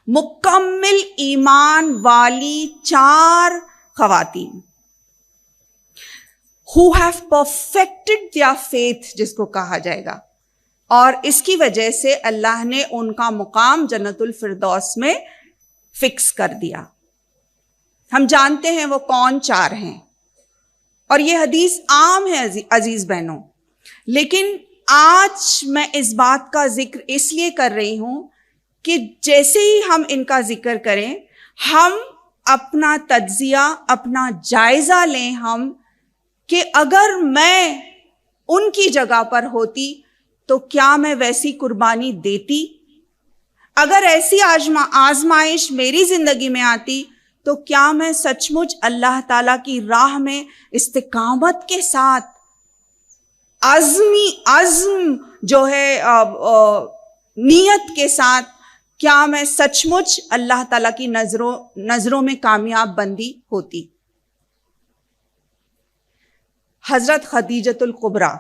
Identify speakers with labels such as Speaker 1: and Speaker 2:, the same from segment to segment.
Speaker 1: مکمل ایمان والی 4 خواتین who have perfected their faith جس کو کہا جائے گا, اور اس کی وجہ سے اللہ نے ان کا مقام جنت الفردوس میں فکس کر دیا. ہم جانتے ہیں وہ کون 4 ہیں, اور یہ حدیث عام ہے عزیز بہنوں, لیکن آج میں اس بات کا ذکر اس لیے کر رہی ہوں کہ جیسے ہی ہم ان کا ذکر کریں, ہم اپنا تجزیہ, اپنا جائزہ لیں ہم کہ اگر میں ان کی جگہ پر ہوتی تو کیا میں ویسی قربانی دیتی؟ اگر ایسی آزمائش میری زندگی میں آتی تو کیا میں سچ مچ اللہ تعالیٰ کی راہ میں استقامت کے ساتھ عزم جو ہے نیت کے ساتھ کیا میں سچ مچ اللہ تعالیٰ کی نظروں میں کامیاب بندی ہوتی؟ حضرت خدیجۃ الکبریٰ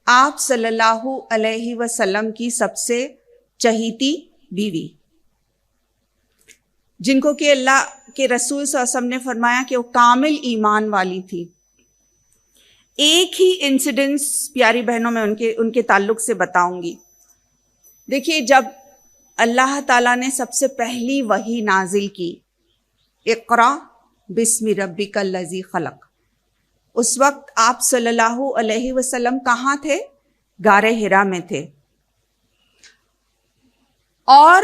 Speaker 1: آپ صلی اللہ علیہ وسلم کی سب سے چہیتی بیوی, جن کو کہ اللہ کے رسول صلی اللہ علیہ وسلم نے فرمایا کہ وہ کامل ایمان والی تھی. ایک ہی انسیڈنس پیاری بہنوں میں ان کے تعلق سے بتاؤں گی. دیکھیے, جب اللہ تعالیٰ نے سب سے پہلی وحی نازل کی, اقرا بسم ربک الذی خلق, اس وقت آپ صلی اللہ علیہ وسلم کہاں تھے؟ غار حرا میں تھے. اور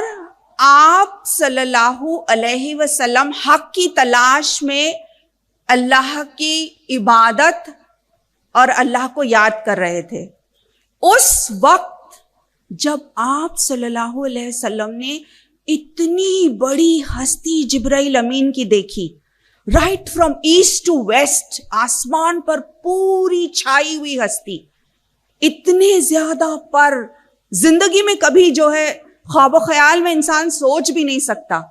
Speaker 1: آپ صلی اللہ علیہ وسلم حق کی تلاش میں اللہ کی عبادت اور اللہ کو یاد کر رہے تھے. اس وقت جب آپ صلی اللہ علیہ وسلم نے اتنی بڑی ہستی جبرائیل امین کی دیکھی, right from east to west, آسمان پر پوری چھائی ہوئی ہستی, اتنے زیادہ پر زندگی میں کبھی جو ہے خواب و خیال میں انسان سوچ بھی نہیں سکتا.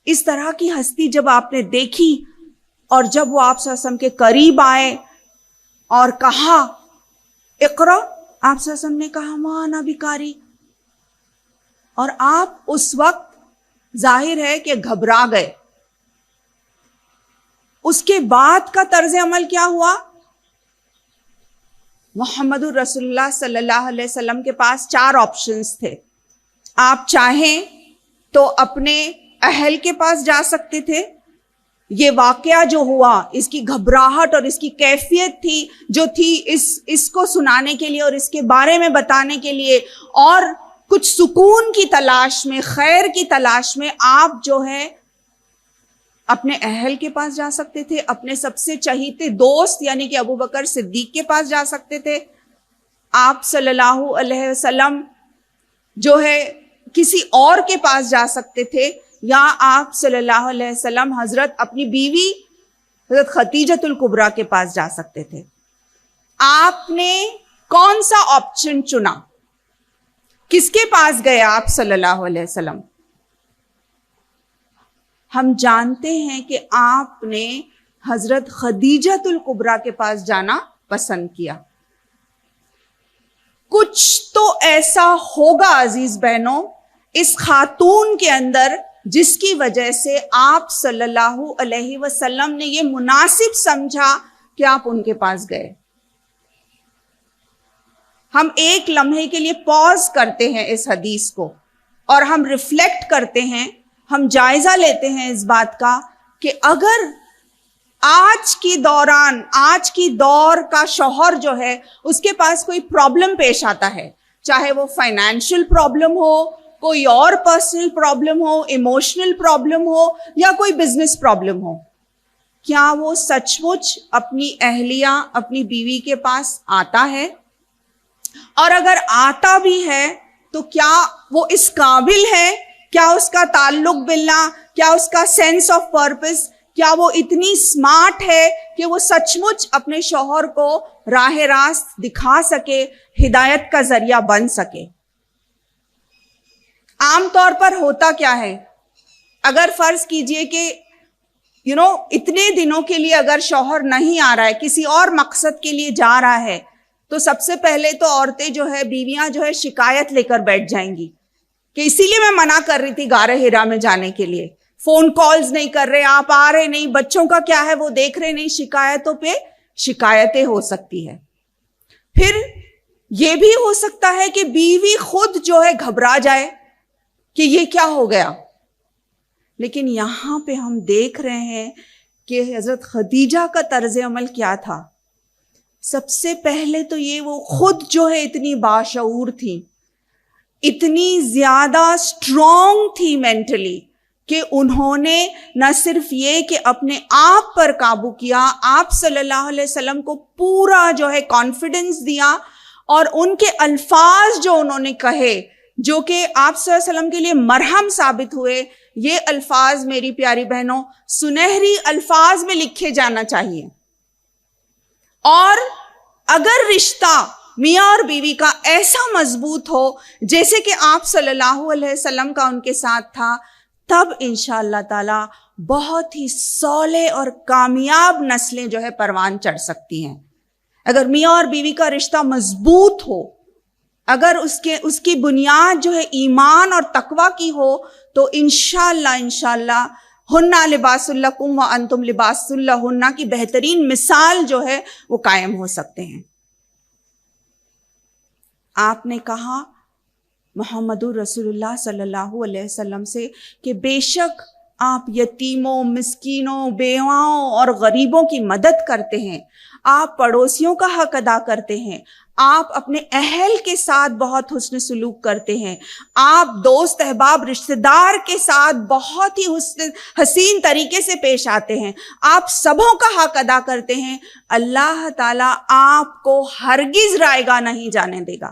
Speaker 1: اس طرح کی ہستی جب آپ نے دیکھی, اور جب وہ آپ صلی اللہ علیہ وسلم کے قریب آئے اور کہا اقرا, آپ صلی اللہ علیہ وسلم نے کہا ما انا بقاری, اور آپ اس وقت ظاہر ہے کہ گھبرا گئے. اس کے بعد کا طرز عمل کیا ہوا؟ محمد الرسول اللہ صلی اللہ علیہ وسلم کے پاس 4 آپشنز تھے. آپ چاہیں تو اپنے اہل کے پاس جا سکتے تھے. یہ واقعہ جو ہوا, اس کی گھبراہٹ اور اس کی کیفیت تھی جو تھی اس کو سنانے کے لیے اور اس کے بارے میں بتانے کے لیے, اور کچھ سکون کی تلاش میں, خیر کی تلاش میں آپ جو ہے اپنے اہل کے پاس جا سکتے تھے, اپنے سب سے چہیتے دوست یعنی کہ ابو بکر صدیق کے پاس جا سکتے تھے. آپ صلی اللہ علیہ وسلم جو ہے کسی اور کے پاس جا سکتے تھے, یا آپ صلی اللہ علیہ وسلم حضرت اپنی بیوی حضرت خدیجۃ الکبریٰ کے پاس جا سکتے تھے. آپ نے کون سا آپشن چنا؟ کس کے پاس گئے آپ صلی اللہ علیہ وسلم؟ ہم جانتے ہیں کہ آپ نے حضرت خدیجۃ الکبریٰ کے پاس جانا پسند کیا. کچھ تو ایسا ہوگا عزیز بہنوں اس خاتون کے اندر جس کی وجہ سے آپ صلی اللہ علیہ وسلم نے یہ مناسب سمجھا کہ آپ ان کے پاس گئے. ہم ایک لمحے کے لیے پاز کرتے ہیں اس حدیث کو, اور ہم ریفلیکٹ کرتے ہیں, ہم جائزہ لیتے ہیں اس بات کا کہ اگر آج کی دور کا شوہر جو ہے اس کے پاس کوئی پرابلم پیش آتا ہے, چاہے وہ فائنینشیل پرابلم ہو, کوئی اور پرسنل پرابلم ہو, ایموشنل پرابلم ہو, یا کوئی بزنس پرابلم ہو, کیا وہ سچ مچ اپنی اہلیہ, اپنی بیوی کے پاس آتا ہے؟ اور اگر آتا بھی ہے تو کیا وہ اس قابل ہے؟ کیا اس کا تعلق باللہ, کیا اس کا سینس آف پرپس, کیا وہ اتنی اسمارٹ ہے کہ وہ سچ مچ اپنے شوہر کو راہ راست دکھا سکے, ہدایت کا ذریعہ بن سکے؟ عام طور پر ہوتا کیا ہے, اگر فرض کیجئے کہ اتنے دنوں کے لیے اگر شوہر نہیں آ رہا ہے, کسی اور مقصد کے لیے جا رہا ہے, تو سب سے پہلے تو عورتیں جو ہے, بیویاں جو ہے شکایت لے کر بیٹھ جائیں گی کہ اسی لیے میں منع کر رہی تھی غار ہرا میں جانے کے لیے. فون کالز نہیں کر رہے, آپ آ رہے نہیں, بچوں کا کیا ہے وہ دیکھ رہے نہیں, شکایتوں پہ شکایتیں ہو سکتی ہے. پھر یہ بھی ہو سکتا ہے کہ بیوی خود جو ہے گھبرا جائے کہ یہ کیا ہو گیا. لیکن یہاں پہ ہم دیکھ رہے ہیں کہ حضرت خدیجہ کا طرز عمل کیا تھا. سب سے پہلے تو یہ وہ خود جو ہے اتنی باشعور تھی, اتنی زیادہ اسٹرانگ تھی مینٹلی, کہ انہوں نے نہ صرف یہ کہ اپنے آپ پر قابو کیا, آپ صلی اللہ علیہ وسلم کو پورا جو ہے کانفیڈنس دیا, اور ان کے الفاظ جو انہوں نے کہے جو کہ آپ صلی اللہ علیہ وسلم کے لیے مرہم ثابت ہوئے, یہ الفاظ میری پیاری بہنوں سنہری الفاظ میں لکھے جانا چاہیے. اور اگر رشتہ میاں اور بیوی کا ایسا مضبوط ہو جیسے کہ آپ صلی اللہ علیہ وسلم کا ان کے ساتھ تھا, تب انشاءاللہ تعالی بہت ہی صالح اور کامیاب نسلیں جو ہے پروان چڑھ سکتی ہیں. اگر میاں اور بیوی کا رشتہ مضبوط ہو, اگر اس کی بنیاد جو ہے ایمان اور تقوی کی ہو, تو انشاءاللہ ہنہ لباس لکم وانتم لباس لہن کی بہترین مثال جو ہے وہ قائم ہو سکتے ہیں. آپ نے کہا محمد رسول اللہ صلی اللہ علیہ وسلم سے کہ بے شک آپ یتیموں, مسکینوں, بیواؤں اور غریبوں کی مدد کرتے ہیں, آپ پڑوسیوں کا حق ادا کرتے ہیں, آپ اپنے اہل کے ساتھ بہت حسن سلوک کرتے ہیں, آپ دوست احباب رشتہ دار کے ساتھ بہت ہی حسین طریقے سے پیش آتے ہیں, آپ سبوں کا حق ادا کرتے ہیں. اللہ تعالیٰ آپ کو ہرگز رائیگاں نہیں جانے دے گا.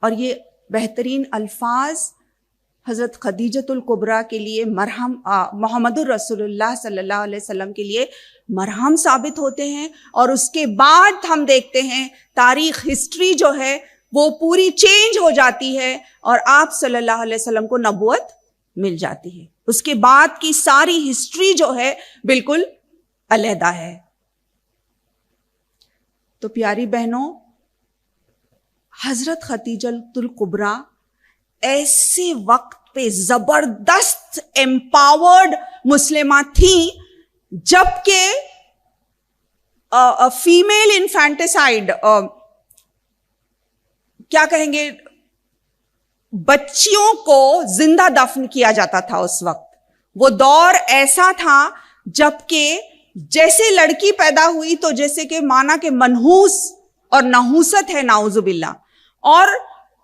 Speaker 1: اور یہ بہترین الفاظ حضرت خدیجۃ الکبریٰ کے لیے مرہم, محمد الرسول اللہ صلی اللہ علیہ وسلم کے لیے مرہم ثابت ہوتے ہیں. اور اس کے بعد ہم دیکھتے ہیں تاریخ, ہسٹری جو ہے وہ پوری چینج ہو جاتی ہے, اور آپ صلی اللہ علیہ وسلم کو نبوت مل جاتی ہے. اس کے بعد کی ساری ہسٹری جو ہے بالکل علیحدہ ہے. تو پیاری بہنوں, حضرت خدیجۃ الکبریٰ ایسے وقت پہ زبردست امپاورڈ مسلمہ تھیں جبکہ فیمیل انفینٹیسائڈ, کیا کہیں گے, بچیوں کو زندہ دفن کیا جاتا تھا اس وقت. وہ دور ایسا تھا جبکہ جیسے لڑکی پیدا ہوئی تو جیسے کہ مانا کہ منحوس اور نحوست ہے نعوذ باللہ, اور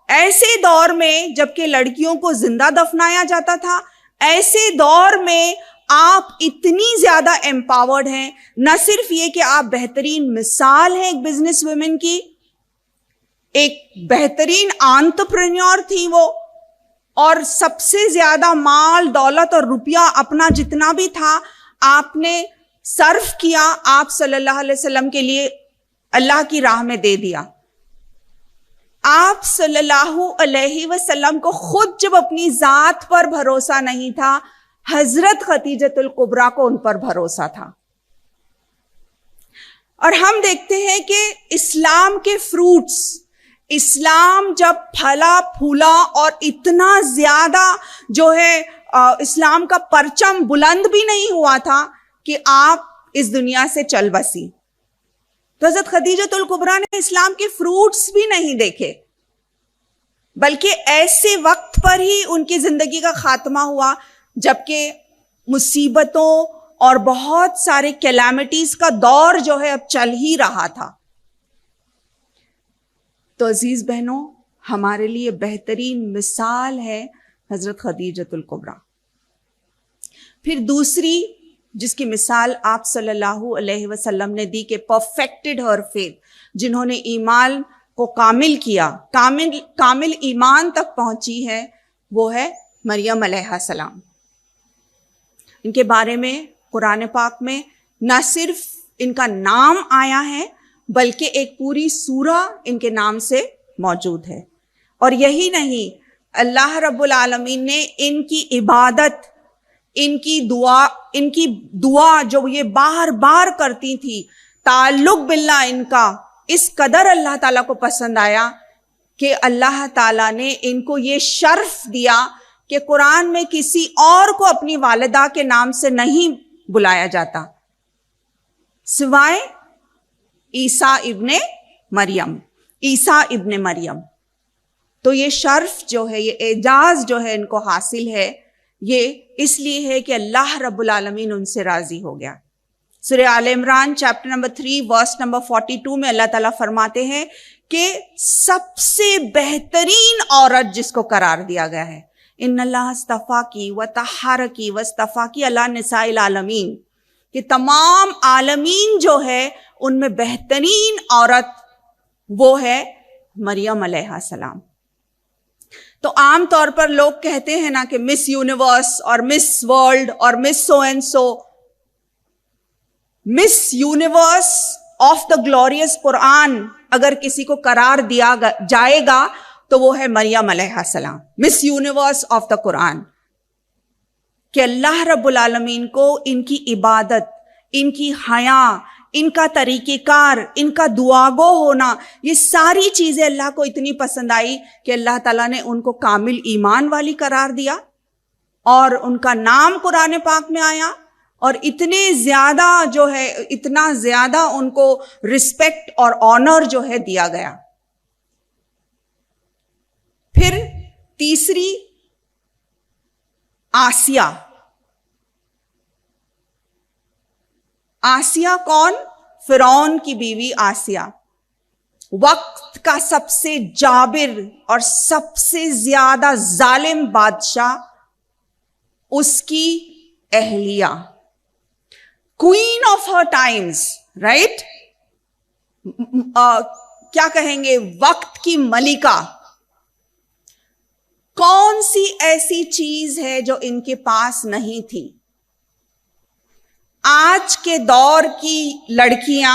Speaker 1: ایسے دور میں جبکہ لڑکیوں کو زندہ دفنایا جاتا تھا, ایسے دور میں آپ اتنی زیادہ امپاورڈ ہیں. نہ صرف یہ کہ آپ بہترین مثال ہیں ایک بزنس ویمن کی, ایک بہترین انٹرپرینیور تھی وہ, اور سب سے زیادہ مال دولت اور روپیہ اپنا جتنا بھی تھا آپ نے صرف کیا, آپ صلی اللہ علیہ وسلم کے لیے اللہ کی راہ میں دے دیا. آپ صلی اللہ علیہ وسلم کو خود جب اپنی ذات پر بھروسہ نہیں تھا, حضرت خدیجۃ الکبریٰ کو ان پر بھروسہ تھا. اور ہم دیکھتے ہیں کہ اسلام کے فروٹس, اسلام جب پھلا پھولا اور اتنا زیادہ جو ہے اسلام کا پرچم بلند بھی نہیں ہوا تھا کہ آپ اس دنیا سے چل بسی, تو حضرت خدیجۃ الکبریٰ نے اسلام کے فروٹس بھی نہیں دیکھے, بلکہ ایسے وقت پر ہی ان کی زندگی کا خاتمہ ہوا جبکہ مصیبتوں اور بہت سارے کیلیمٹیز کا دور جو ہے اب چل ہی رہا تھا. تو عزیز بہنوں, ہمارے لیے بہترین مثال ہے حضرت خدیجۃ الکبریٰ. پھر دوسری جس کی مثال آپ صلی اللہ علیہ وسلم نے دی کہ پرفیکٹڈ ہر فیتھ, جنہوں نے ایمان کو کامل کیا, کامل ایمان تک پہنچی ہے, وہ ہے مریم علیہ السلام. ان کے بارے میں قرآن پاک میں نہ صرف ان کا نام آیا ہے بلکہ ایک پوری سورہ ان کے نام سے موجود ہے. اور یہی نہیں, اللہ رب العالمین نے ان کی عبادت, ان کی دعا جو یہ بار بار کرتی تھی, تعلق باللہ ان کا اس قدر اللہ تعالیٰ کو پسند آیا کہ اللہ تعالیٰ نے ان کو یہ شرف دیا کہ قرآن میں کسی اور کو اپنی والدہ کے نام سے نہیں بلایا جاتا سوائے عیسیٰ ابن مریم. تو یہ شرف جو ہے، یہ اعزاز جو ہے ان کو حاصل ہے، یہ اس لیے ہے کہ اللہ رب العالمین ان سے راضی ہو گیا. سورہ آل عمران چیپٹر نمبر 3 ورس نمبر 42 میں اللہ تعالیٰ فرماتے ہیں کہ سب سے بہترین عورت جس کو قرار دیا گیا ہے، ان اللہ اصطفاکی و طہرکی و اصطفاکی علی نساء العالمین، کہ تمام عالمین جو ہے ان میں بہترین عورت وہ ہے مریم علیہ السلام. تو عام طور پر لوگ کہتے ہیں نا کہ مس یونیورس اور مس ورلڈ اور miss so and so. Miss universe of the glorious Quran اگر کسی کو قرار دیا جائے گا تو وہ ہے مریم علیہ السلام، مس یونیورس آف دا قرآن. کہ اللہ رب العالمین کو ان کی عبادت، ان کی حیا، ان کا طریقہ کار، ان کا دعاگو ہونا، یہ ساری چیزیں اللہ کو اتنی پسند آئی کہ اللہ تعالیٰ نے ان کو کامل ایمان والی قرار دیا، اور ان کا نام قرآن پاک میں آیا، اور اتنے زیادہ جو ہے، اتنا زیادہ ان کو رسپیکٹ اور آنر جو ہے دیا گیا. پھر تیسری آسیہ. آسیہ کون؟ فرعون کی بیوی آسیہ، وقت کا سب سے جابر اور سب سے زیادہ ظالم بادشاہ، اس کی اہلیہ، queen of her Times, right, کیا کہیں گے، وقت کی ملکہ. کون سی ایسی چیز ہے جو ان کے پاس نہیں تھی؟ آج کے دور کی لڑکیاں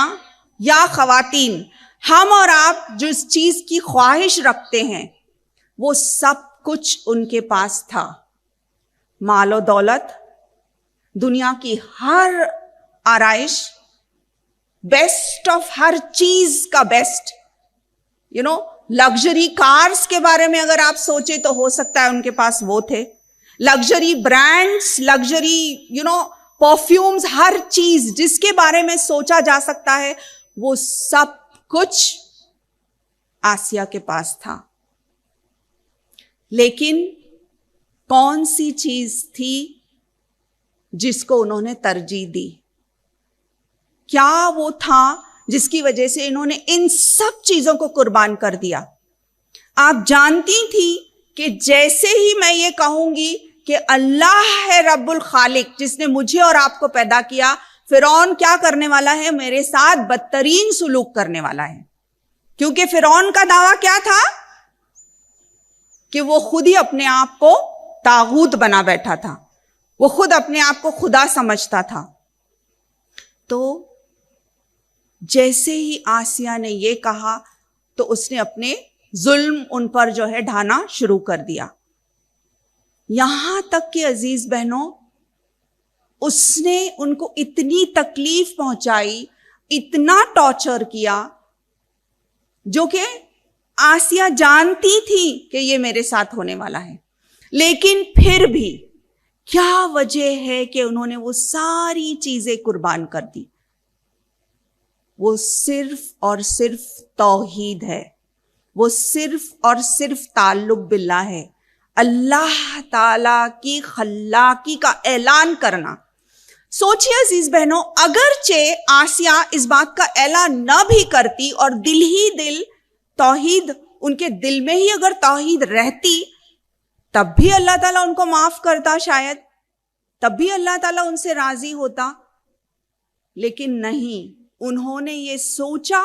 Speaker 1: یا خواتین، ہم اور آپ جس چیز کی خواہش رکھتے ہیں وہ سب کچھ ان کے پاس تھا. مال و دولت، دنیا کی ہر آرائش، بیسٹ آف ہر چیز کا بیسٹ، لگژری کارز کے بارے میں اگر آپ سوچیں تو ہو سکتا ہے ان کے پاس وہ تھے. لگژری برانڈز، لگژری پرفیومز، ہر چیز جس کے بارے میں سوچا جا سکتا ہے وہ سب کچھ آسیہ کے پاس تھا. لیکن کون سی چیز تھی جس کو انہوں نے ترجیح دی؟ کیا وہ تھا جس کی وجہ سے انہوں نے ان سب چیزوں کو قربان کر دیا؟ آپ جانتی تھی کہ جیسے ہی میں یہ کہوں گی کہ اللہ ہے رب الخالق جس نے مجھے اور آپ کو پیدا کیا، فرعون کیا کرنے والا ہے؟ میرے ساتھ بدترین سلوک کرنے والا ہے. کیونکہ فرعون کا دعویٰ کیا تھا کہ وہ خود ہی اپنے آپ کو طاغوت بنا بیٹھا تھا، وہ خود اپنے آپ کو خدا سمجھتا تھا. تو جیسے ہی آسیہ نے یہ کہا تو اس نے اپنے ظلم ان پر جو ہے ڈھانا شروع کر دیا. یہاں تک کہ عزیز بہنوں، اس نے ان کو اتنی تکلیف پہنچائی، اتنا ٹارچر کیا، جو کہ آسیہ جانتی تھی کہ یہ میرے ساتھ ہونے والا ہے. لیکن پھر بھی کیا وجہ ہے کہ انہوں نے وہ ساری چیزیں قربان کر دی؟ وہ صرف اور صرف توحید ہے، وہ صرف اور صرف تعلق باللہ ہے، اللہ تعالی کی خلاقی کا اعلان کرنا. سوچیے عزیز بہنوں، اگرچہ آسیہ اس بات کا اعلان نہ بھی کرتی اور دل ہی دل توحید، ان کے دل میں ہی اگر توحید رہتی، تب بھی اللہ تعالیٰ ان کو معاف کرتا، شاید تب بھی اللہ تعالیٰ ان سے راضی ہوتا. لیکن نہیں، انہوں نے یہ سوچا،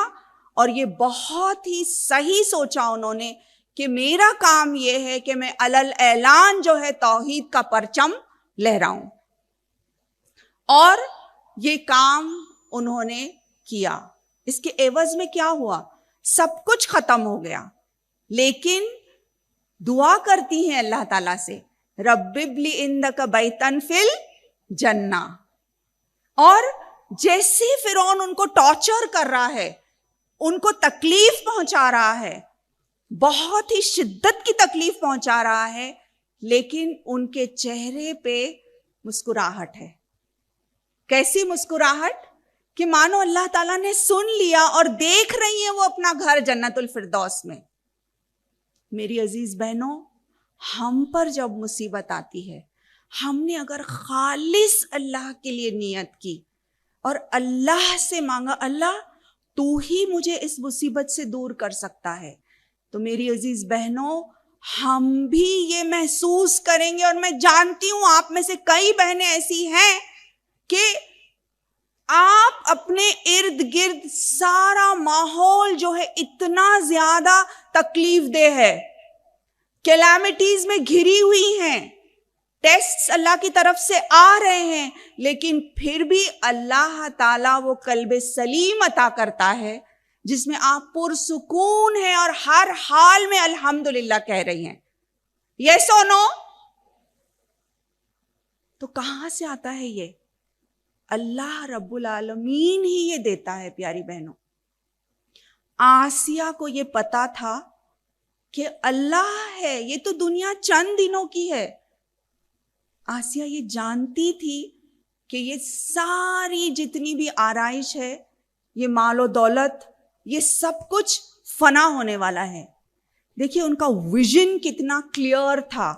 Speaker 1: اور یہ بہت ہی صحیح سوچا انہوں نے، کہ میرا کام یہ ہے کہ میں علل اعلان جو ہے توحید کا پرچم لہراؤں. اور یہ کام انہوں نے کیا. اس کے عوض میں کیا ہوا؟ سب کچھ ختم ہو گیا. لیکن دعا کرتی ہیں اللہ تعالیٰ سے، رب ابلی عندک بیتن فی الجنہ. اور جیسے فرعون ان کو ٹارچر کر رہا ہے، ان کو تکلیف پہنچا رہا ہے، بہت ہی شدت کی تکلیف پہنچا رہا ہے، لیکن ان کے چہرے پہ مسکراہٹ ہے. کیسی مسکراہٹ؟ کہ مانو اللہ تعالیٰ نے سن لیا اور دیکھ رہی ہیں وہ اپنا گھر جنت الفردوس میں. میری عزیز بہنوں، ہم پر جب مصیبت آتی ہے، ہم نے اگر خالص اللہ کے لیے نیت کی اور اللہ سے مانگا اللہ تو ہی مجھے اس مصیبت سے دور کر سکتا ہے، تو میری عزیز بہنوں ہم بھی یہ محسوس کریں گے. اور میں جانتی ہوں آپ میں سے کئی بہنیں ایسی ہیں کہ آپ اپنے ارد گرد سارا ماحول جو ہے اتنا زیادہ تکلیف دہ ہے، کیلامیٹیز میں گھری ہوئی ہیں، ٹیسٹس اللہ کی طرف سے آ رہے ہیں، لیکن پھر بھی اللہ تعالیٰ وہ قلب سلیم عطا کرتا ہے جس میں آپ پرسکون ہیں اور ہر حال میں الحمدللہ کہہ رہی ہیں. یس اور نو؟ تو کہاں سے آتا ہے یہ؟ اللہ رب العالمین ہی یہ دیتا ہے. پیاری بہنوں، آسیہ کو یہ پتا تھا کہ اللہ ہے، یہ تو دنیا چند دنوں کی ہے. آسیہ یہ جانتی تھی کہ یہ ساری جتنی بھی آرائش ہے، یہ مال و دولت، یہ سب کچھ فنا ہونے والا ہے. دیکھیے ان کا ویژن کتنا کلیئر تھا،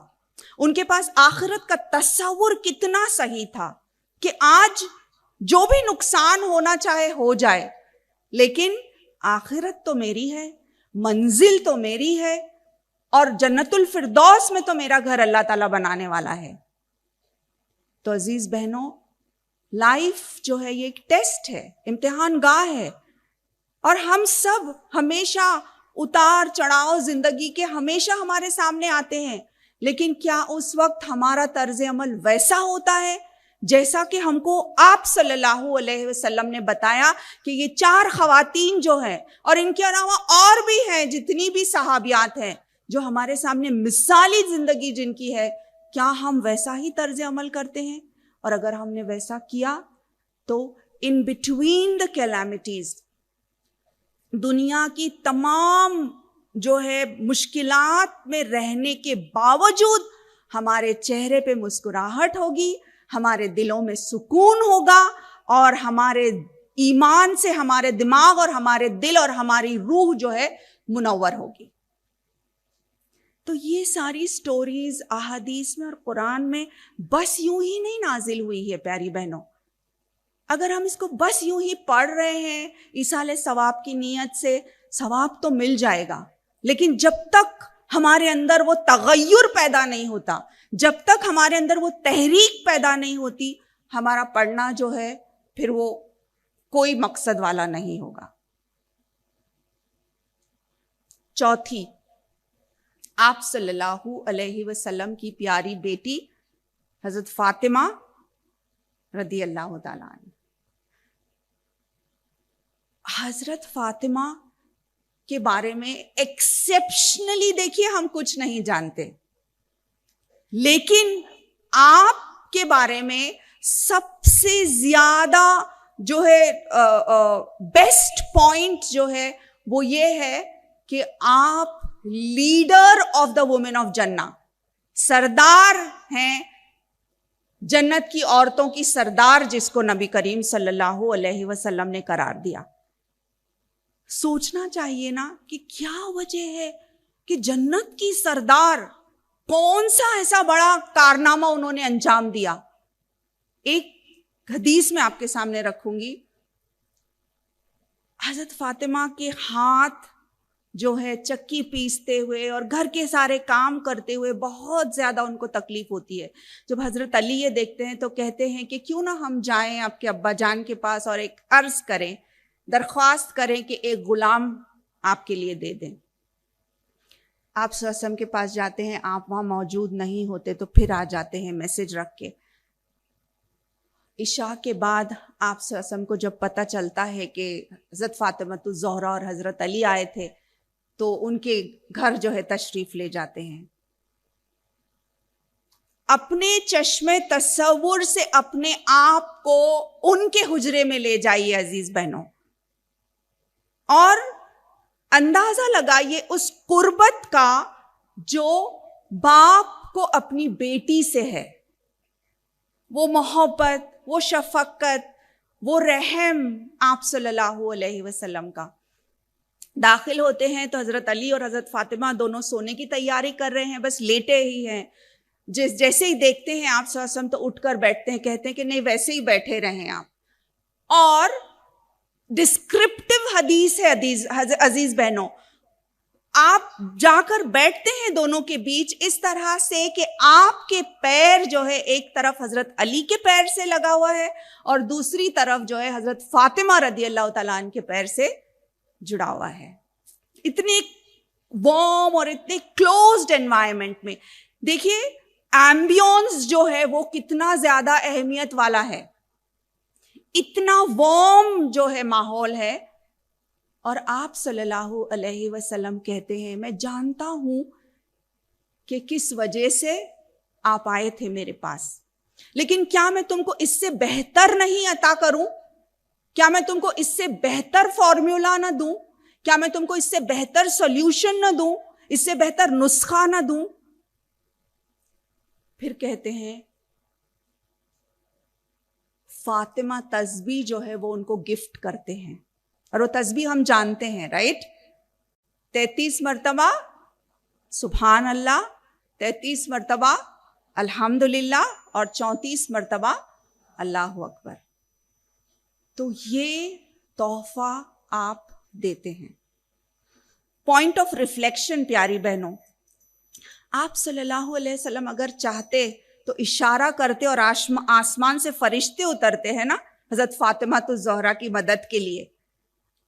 Speaker 1: ان کے پاس آخرت کا تصور کتنا صحیح تھا کہ آج جو بھی نقصان ہونا چاہے ہو جائے، لیکن آخرت تو میری ہے، منزل تو میری ہے، اور جنت الفردوس میں تو میرا گھر اللہ تعالیٰ بنانے والا ہے. تو عزیز بہنوں، لائف جو ہے یہ ایک ٹیسٹ ہے، امتحان گاہ ہے، اور ہم سب ہمیشہ اتار چڑھاؤ زندگی کے ہمیشہ ہمارے سامنے آتے ہیں، لیکن کیا اس وقت ہمارا طرز عمل ویسا ہوتا ہے جیسا کہ ہم کو آپ صلی اللہ علیہ وسلم نے بتایا کہ یہ 4 خواتین جو ہیں، اور ان کے علاوہ اور بھی ہیں جتنی بھی صحابیات ہیں جو ہمارے سامنے مثالی زندگی جن کی ہے، کیا ہم ویسا ہی طرز عمل کرتے ہیں؟ اور اگر ہم نے ویسا کیا تو ان بٹوین دا کیلامیٹیز، دنیا کی تمام جو ہے مشکلات میں رہنے کے باوجود ہمارے چہرے پہ مسکراہٹ ہوگی، ہمارے دلوں میں سکون ہوگا، اور ہمارے ایمان سے ہمارے دماغ اور ہمارے دل اور ہماری روح جو ہے منور ہوگی. تو یہ ساری سٹوریز احادیث میں اور قرآن میں بس یوں ہی نہیں نازل ہوئی ہے پیاری بہنوں. اگر ہم اس کو بس یوں ہی پڑھ رہے ہیں ایصال ثواب کی نیت سے، ثواب تو مل جائے گا، لیکن جب تک ہمارے اندر وہ تغیر پیدا نہیں ہوتا، جب تک ہمارے اندر وہ تحریک پیدا نہیں ہوتی، ہمارا پڑھنا جو ہے پھر وہ کوئی مقصد والا نہیں ہوگا. چوتھی، آپ صلی اللہ علیہ وسلم کی پیاری بیٹی حضرت فاطمہ رضی اللہ تعالیٰ عنہ. حضرت فاطمہ کے بارے میں ایکسیپشنلی دیکھیے ہم کچھ نہیں جانتے، لیکن آپ کے بارے میں سب سے زیادہ جو ہے بیسٹ پوائنٹ جو ہے وہ یہ ہے کہ آپ leader of the woman of جنہ، سردار ہیں، جنت کی عورتوں کی سردار، جس کو نبی کریم صلی اللہ علیہ وسلم نے قرار دیا. سوچنا چاہیے نا کہ کیا وجہ ہے کہ جنت کی سردار، کون سا ایسا بڑا کارنامہ انہوں نے انجام دیا. ایک حدیث میں آپ کے سامنے رکھوں گی. حضرت فاطمہ کے ہاتھ جو ہے چکی پیستے ہوئے اور گھر کے سارے کام کرتے ہوئے بہت زیادہ ان کو تکلیف ہوتی ہے. جب حضرت علی یہ دیکھتے ہیں تو کہتے ہیں کہ کیوں نہ ہم جائیں آپ کے ابا جان کے پاس اور ایک عرض کریں، درخواست کریں کہ ایک غلام آپ کے لیے دے دیں. آپ صلی اللہ علیہ وسلم کے پاس جاتے ہیں، آپ وہاں موجود نہیں ہوتے تو پھر آ جاتے ہیں میسج رکھ کے. عشاء کے بعد آپ صلی اللہ علیہ وسلم کو جب پتہ چلتا ہے کہ حضرت فاطمۃ الزہرا اور حضرت علی آئے تھے تو ان کے گھر جو ہے تشریف لے جاتے ہیں. اپنے چشم تصور سے اپنے آپ کو ان کے حجرے میں لے جائیے عزیز بہنوں، اور اندازہ لگائیے اس قربت کا جو باپ کو اپنی بیٹی سے ہے، وہ محبت، وہ شفقت، وہ رحم آپ صلی اللہ علیہ وسلم کا۔ داخل ہوتے ہیں تو حضرت علی اور حضرت فاطمہ دونوں سونے کی تیاری کر رہے ہیں، بس لیٹے ہی ہیں۔ جیسے ہی دیکھتے ہیں آپ صلی اللہ علیہ وسلم تو اٹھ کر بیٹھتے ہیں، کہتے ہیں کہ نہیں ویسے ہی بیٹھے رہیں آپ۔ اور ڈسکرپٹیو حدیث ہے عزیز بہنوں، آپ جا کر بیٹھتے ہیں دونوں کے بیچ اس طرح سے کہ آپ کے پیر جو ہے ایک طرف حضرت علی کے پیر سے لگا ہوا ہے اور دوسری طرف جو ہے حضرت فاطمہ رضی اللہ تعالیٰ عنہ کے پیر سے جڑا ہوا ہے۔ اتنے وارم اور اتنے کلوزڈ انوائرمنٹ میں دیکھیے ایمبیونس جو ہے وہ کتنا زیادہ اہمیت والا ہے، اتنا وارم جو ہے ماحول ہے، اور آپ صلی اللہ علیہ وسلم کہتے ہیں میں جانتا ہوں کہ کس وجہ سے آپ آئے تھے میرے پاس، لیکن کیا میں تم کو اس سے بہتر نہیں عطا کروں؟ کیا میں تم کو اس سے بہتر فارمولا نہ دوں؟ کیا میں تم کو اس سے بہتر سولوشن نہ دوں؟ اس سے بہتر نسخہ نہ دوں؟ پھر کہتے ہیں فاطمہ تسبیح جو ہے وہ ان کو گفٹ کرتے ہیں، اور وہ تسبیح ہم جانتے ہیں، رائٹ؟ 33 مرتبہ سبحان اللہ، 33 مرتبہ الحمدللہ، اور 34 مرتبہ اللہ اکبر۔ تو یہ تحفہ آپ دیتے ہیں۔ پوائنٹ آف ریفلیکشن پیاری بہنوں، آپ صلی اللہ علیہ وسلم اگر چاہتے تو اشارہ کرتے اور آسمان سے فرشتے اترتے ہیں نا حضرت فاطمہ الزہرا کی مدد کے لیے۔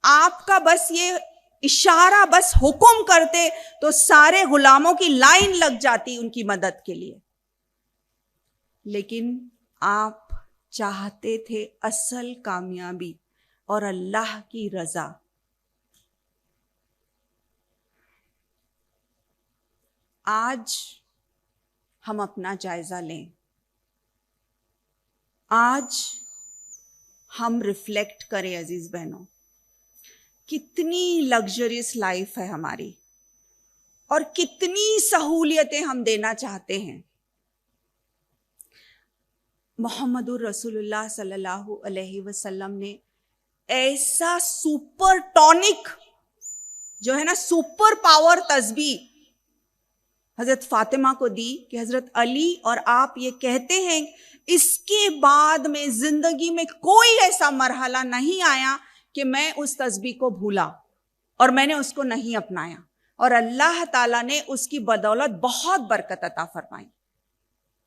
Speaker 1: آپ کا بس یہ اشارہ، بس حکم کرتے تو سارے غلاموں کی لائن لگ جاتی ان کی مدد کے لیے، لیکن آپ چاہتے تھے اصل کامیابی اور اللہ کی رضا۔ آج ہم اپنا جائزہ لیں، آج ہم ریفلیکٹ کریں عزیز بہنوں، کتنی لگژریس لائف ہے ہماری اور کتنی سہولیتیں ہم دینا چاہتے ہیں۔ محمد الرسول اللہ صلی اللہ علیہ وسلم نے ایسا سپر ٹونک جو ہے نا، سپر پاور تسبیح حضرت فاطمہ کو دی کہ حضرت علی اور آپ یہ کہتے ہیں اس کے بعد میں زندگی میں کوئی ایسا مرحلہ نہیں آیا کہ میں اس تسبیح کو بھولا اور میں نے اس کو نہیں اپنایا، اور اللہ تعالیٰ نے اس کی بدولت بہت برکت عطا فرمائی۔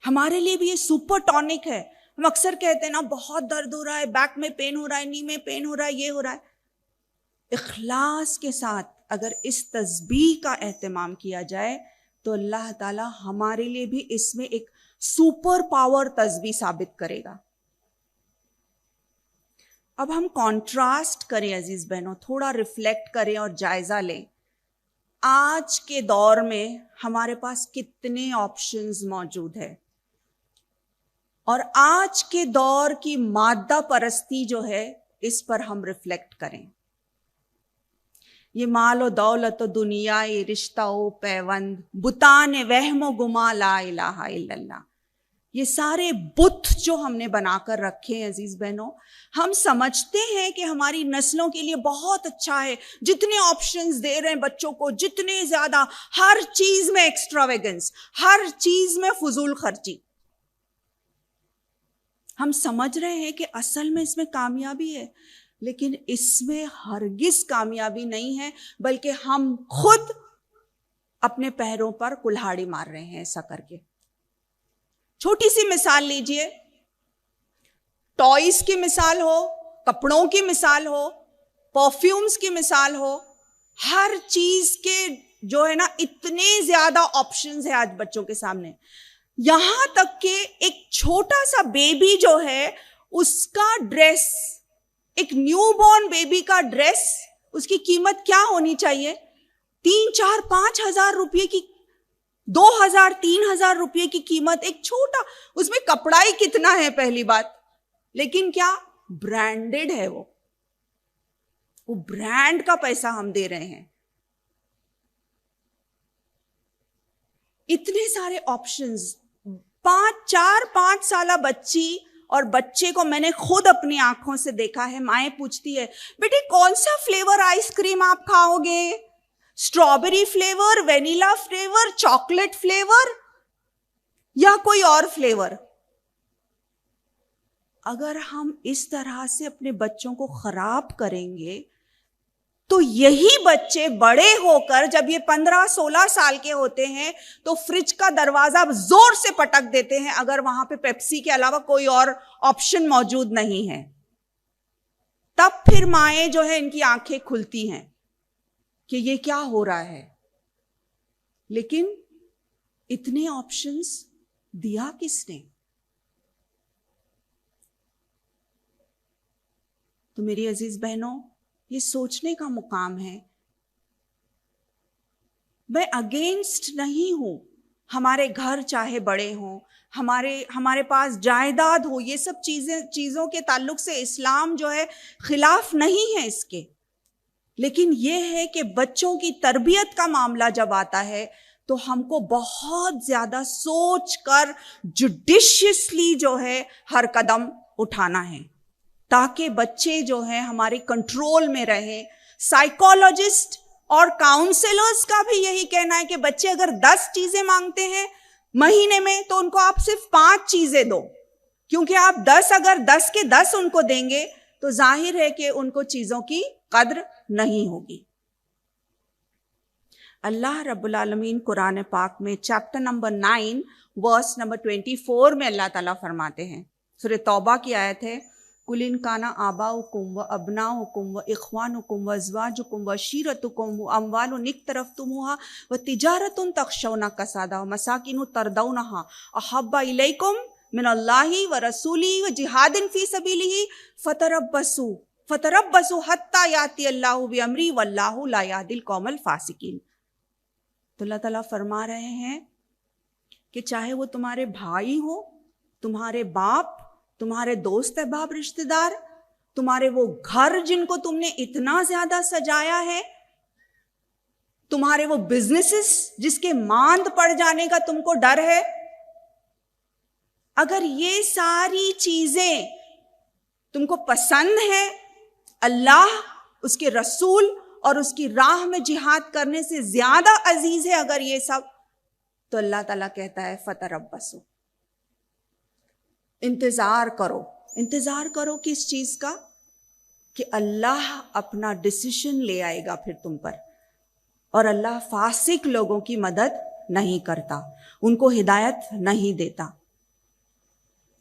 Speaker 1: ہمارے لیے بھی یہ سپر ٹونک ہے۔ ہم اکثر کہتے ہیں نا بہت درد ہو رہا ہے، بیک میں پین ہو رہا ہے، نی میں پین ہو رہا ہے، یہ ہو رہا ہے۔ اخلاص کے ساتھ اگر اس تسبیح کا اہتمام کیا جائے تو اللہ تعالیٰ ہمارے لیے بھی اس میں ایک سپر پاور تسبیح ثابت کرے گا۔ اب ہم کانٹراسٹ کریں عزیز بہنوں، تھوڑا ریفلیکٹ کریں اور جائزہ لیں۔ آج کے دور میں ہمارے پاس کتنے آپشنز موجود ہیں، اور آج کے دور کی مادہ پرستی جو ہے اس پر ہم ریفلیکٹ کریں۔ یہ مال و دولت و دنیا، یہ رشتہ و پیوند، بتان وہم و گما، لا الہ الا اللہ، یہ سارے بت جو ہم نے بنا کر رکھے ہیں عزیز بہنوں، ہم سمجھتے ہیں کہ ہماری نسلوں کے لیے بہت اچھا ہے، جتنے آپشنز دے رہے ہیں بچوں کو، جتنے زیادہ، ہر چیز میں ایکسٹراویگنس، ہر چیز میں فضول خرچی۔ ہم سمجھ رہے ہیں کہ اصل میں اس میں کامیابی ہے، لیکن اس میں ہرگز کامیابی نہیں ہے، بلکہ ہم خود اپنے پیروں پر کلہاڑی مار رہے ہیں ایسا کر کے۔ چھوٹی سی مثال لیجئے، ٹوائز کی مثال ہو، کپڑوں کی مثال ہو، پرفیومز کی مثال ہو، ہر چیز کے جو ہے نا اتنے زیادہ آپشنز ہیں آج بچوں کے سامنے۔ یہاں تک کہ ایک چھوٹا سا بیبی جو ہے اس کا ڈریس، ایک نیو بورن بیبی کا ڈریس، اس کی قیمت کیا ہونی چاہیے؟ 3، 4، 5 ہزار روپے کی، 2,000، 3,000 روپے کی قیمت، ایک چھوٹا، اس میں کپڑا ہی کتنا ہے پہلی بات، لیکن کیا برانڈڈ ہے، وہ برانڈ کا پیسہ ہم دے رہے ہیں۔ اتنے سارے آپشنز. 4-5 سالہ بچی اور بچے کو میں نے خود اپنی آنکھوں سے دیکھا ہے, مائیں پوچھتی ہے بیٹی کون سا فلیور آئس کریم آپ کھاؤ گے, strawberry flavour, vanilla flavour, chocolate flavour یا کوئی اور فلیور. اگر ہم اس طرح سے اپنے بچوں کو خراب کریں گے تو یہی بچے بڑے ہو کر جب یہ 15-16 سال کے ہوتے ہیں تو فریج کا دروازہ زور سے پٹک دیتے ہیں اگر وہاں پہ پیپسی کے علاوہ کوئی اور آپشن موجود نہیں ہے. تب پھر مائیں جو ہے ان کی آنکھیں کھلتی ہیں کہ یہ کیا ہو رہا ہے. لیکن اتنے آپشنز دیا کس نے؟ تو میری عزیز بہنوں, یہ سوچنے کا مقام ہے. میں اگینسٹ نہیں ہوں, ہمارے گھر چاہے بڑے ہوں, ہمارے پاس جائیداد ہو, یہ سب چیزوں کے تعلق سے اسلام جو ہے خلاف نہیں ہے اس کے. لیکن یہ ہے کہ بچوں کی تربیت کا معاملہ جب آتا ہے تو ہم کو بہت زیادہ سوچ کر جوڈیشیسلی جو ہے ہر قدم اٹھانا ہے تاکہ بچے جو ہیں ہمارے کنٹرول میں رہیں. سائیکالوجسٹ اور کاؤنسلرز کا بھی یہی کہنا ہے کہ بچے اگر 10 چیزیں مانگتے ہیں مہینے میں تو ان کو آپ صرف 5 چیزیں دو, کیونکہ آپ 10 کے 10 ان کو دیں گے تو ظاہر ہے کہ ان کو چیزوں کی قدر نہیں ہوگی. اللہ رب العالمین قرآن پاک میں چیپٹر نمبر 9 ورس نمبر 24 میں اللہ تعالیٰ فرماتے ہیں, سورہ توبہ کی آیت ہے, قُلْ إِنْ كَانَ آبَاؤُكُمْ وَأَبْنَاؤُكُمْ وَإِخْوَانُكُمْ وَأَزْوَاجُكُمْ وَعَشِيرَتُكُمْ وَأَمْوَالٌ اقْتَرَفْتُمُوهَا وَتِجَارَةٌ تَخْشَوْنَ كَسَادَهَا وَمَسَاكِنُ تَرْضَوْنَهَا أَحَبَّ إِلَيْكُمْ مِنَ اللَّهِ وَرَسُولِهِ وَجِهَادٍ فِي سَبِيلِهِ فَتَرَبَّصُوا حَتَّى يَأْتِيَ اللَّهُ بِأَمْرِهِ وَاللَّهُ لَا يَهْدِي الْقَوْمَ الْفَاسِقِينَ. تو اللہ تعالیٰ فرما رہے ہیں کہ چاہے وہ تمہارے بھائی ہو, تمہارے باپ, تمہارے دوست احباب رشتہ دار, تمہارے وہ گھر جن کو تم نے اتنا زیادہ سجایا ہے, تمہارے وہ بزنسز جس کے ماند پڑ جانے کا تم کو ڈر ہے, اگر یہ ساری چیزیں تم کو پسند ہیں, اللہ, اس کے رسول اور اس کی راہ میں جہاد کرنے سے زیادہ عزیز ہے اگر یہ سب, تو اللہ تعالیٰ کہتا ہے فتربصوا, انتظار کرو کس چیز کا, کہ اللہ اپنا ڈیسیشن لے آئے گا پھر تم پر. اور اللہ فاسق لوگوں کی مدد نہیں کرتا, ان کو ہدایت نہیں دیتا.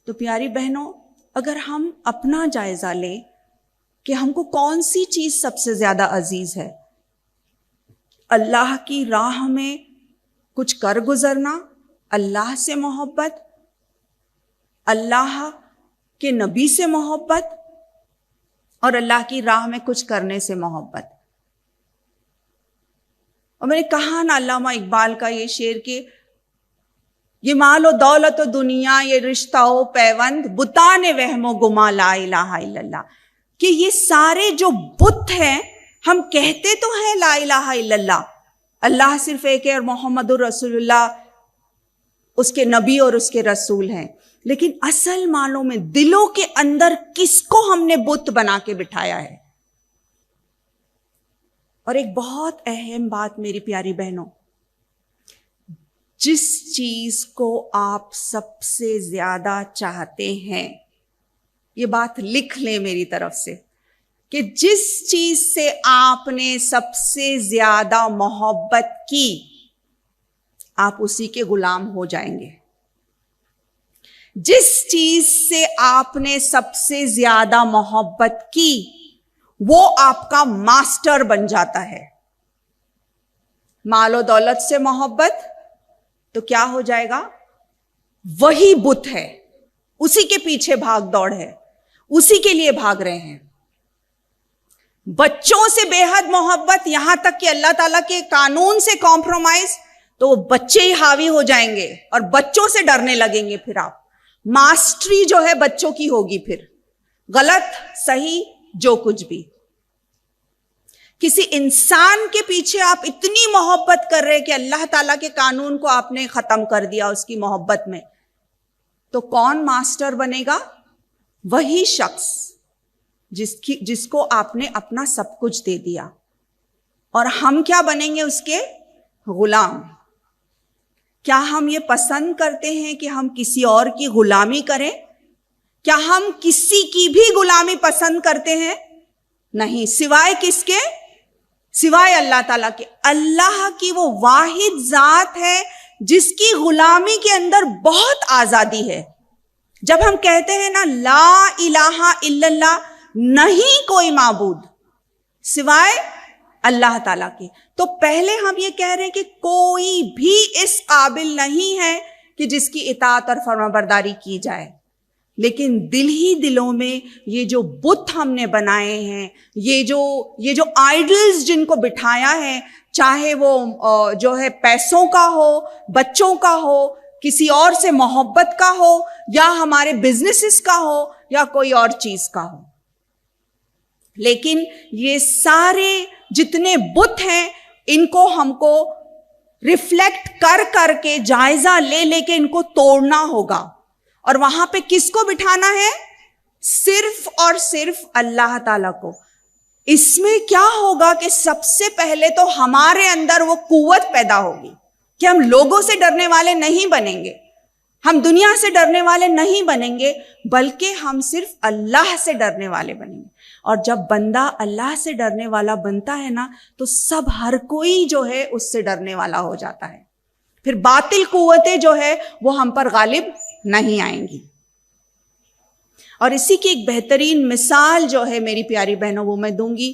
Speaker 1: تو پیاری بہنوں, اگر ہم اپنا جائزہ لیں کہ ہم کو کون سی چیز سب سے زیادہ عزیز ہے, اللہ کی راہ میں کچھ کر گزرنا, اللہ سے محبت, اللہ کے نبی سے محبت, اور اللہ کی راہ میں کچھ کرنے سے محبت. اور میں نے کہا نا علامہ اقبال کا یہ شعر کہ یہ مال و دولت و دنیا, یہ رشتہ و پیوند, بتانے وہم و گما لا الہ الا اللہ, کہ یہ سارے جو بت ہیں, ہم کہتے تو ہیں لا الہ الا اللہ, اللہ صرف ایک ہے اور محمد الرسول اللہ اس کے نبی اور اس کے رسول ہیں, لیکن اصل معنوں میں دلوں کے اندر کس کو ہم نے بت بنا کے بٹھایا ہے. اور ایک بہت اہم بات میری پیاری بہنوں, جس چیز کو آپ سب سے زیادہ چاہتے ہیں, یہ بات لکھ لیں میری طرف سے, کہ جس چیز سے آپ نے سب سے زیادہ محبت کی, آپ اسی کے غلام ہو جائیں گے. جس چیز سے آپ نے سب سے زیادہ محبت کی وہ آپ کا ماسٹر بن جاتا ہے. مال و دولت سے محبت تو کیا ہو جائے گا, وہی بت ہے, اسی کے پیچھے بھاگ دوڑ ہے, اسی کے لیے بھاگ رہے ہیں. بچوں سے بے حد محبت, یہاں تک کہ اللہ تعالیٰ کے قانون سے کمپرومائز, تو وہ بچے ہی حاوی ہو جائیں گے اور بچوں سے ڈرنے لگیں گے. پھر آپ ماسٹری جو ہے بچوں کی ہوگی, پھر غلط صحیح جو کچھ بھی. کسی انسان کے پیچھے آپ اتنی محبت کر رہے کہ اللہ تعالیٰ کے قانون کو آپ نے ختم کر دیا اس کی محبت میں، تو کون ماسٹر بنے گا؟ وہی شخص جس کو آپ نے اپنا سب کچھ دے دیا، اور ہم کیا بنیں گے؟ اس کے غلام۔ کیا ہم یہ پسند کرتے ہیں کہ ہم کسی اور کی غلامی کریں؟ کیا ہم کسی کی بھی غلامی پسند کرتے ہیں؟ نہیں، سوائے کس کے؟ سوائے اللہ تعالیٰ کے۔ اللہ کی وہ واحد ذات ہے جس کی غلامی کے اندر بہت آزادی ہے۔ جب ہم کہتے ہیں نا لا الہ الا اللہ، نہیں کوئی معبود سوائے اللہ تعالیٰ کے، تو پہلے ہم یہ کہہ رہے ہیں کہ کوئی بھی اس قابل نہیں ہے کہ جس کی اطاعت اور فرمانبرداری کی جائے، لیکن دل ہی دلوں میں یہ جو بت ہم نے بنائے ہیں، یہ جو آئیڈلز جن کو بٹھایا ہے، چاہے وہ جو ہے پیسوں کا ہو، بچوں کا ہو، کسی اور سے محبت کا ہو، یا ہمارے بزنسز کا ہو، یا کوئی اور چیز کا ہو، لیکن یہ سارے جتنے بت ہیں ان کو ہم کو ریفلیکٹ کر کے جائزہ لے کے ان کو توڑنا ہوگا، اور وہاں پہ کس کو بٹھانا ہے؟ صرف اور صرف اللہ تعالیٰ کو۔ اس میں کیا ہوگا کہ سب سے پہلے تو ہمارے اندر وہ قوت پیدا ہوگی کہ ہم لوگوں سے ڈرنے والے نہیں بنیں گے، ہم دنیا سے ڈرنے والے نہیں بنیں گے، بلکہ ہم صرف اللہ سے ڈرنے والے بنیں گے۔ اور جب بندہ اللہ سے ڈرنے والا بنتا ہے نا، تو سب ہر کوئی جو ہے اس سے ڈرنے والا ہو جاتا ہے، پھر باطل قوتیں جو ہے وہ ہم پر غالب نہیں آئیں گی۔ اور اسی کی ایک بہترین مثال جو ہے میری پیاری بہنوں وہ میں دوں گی،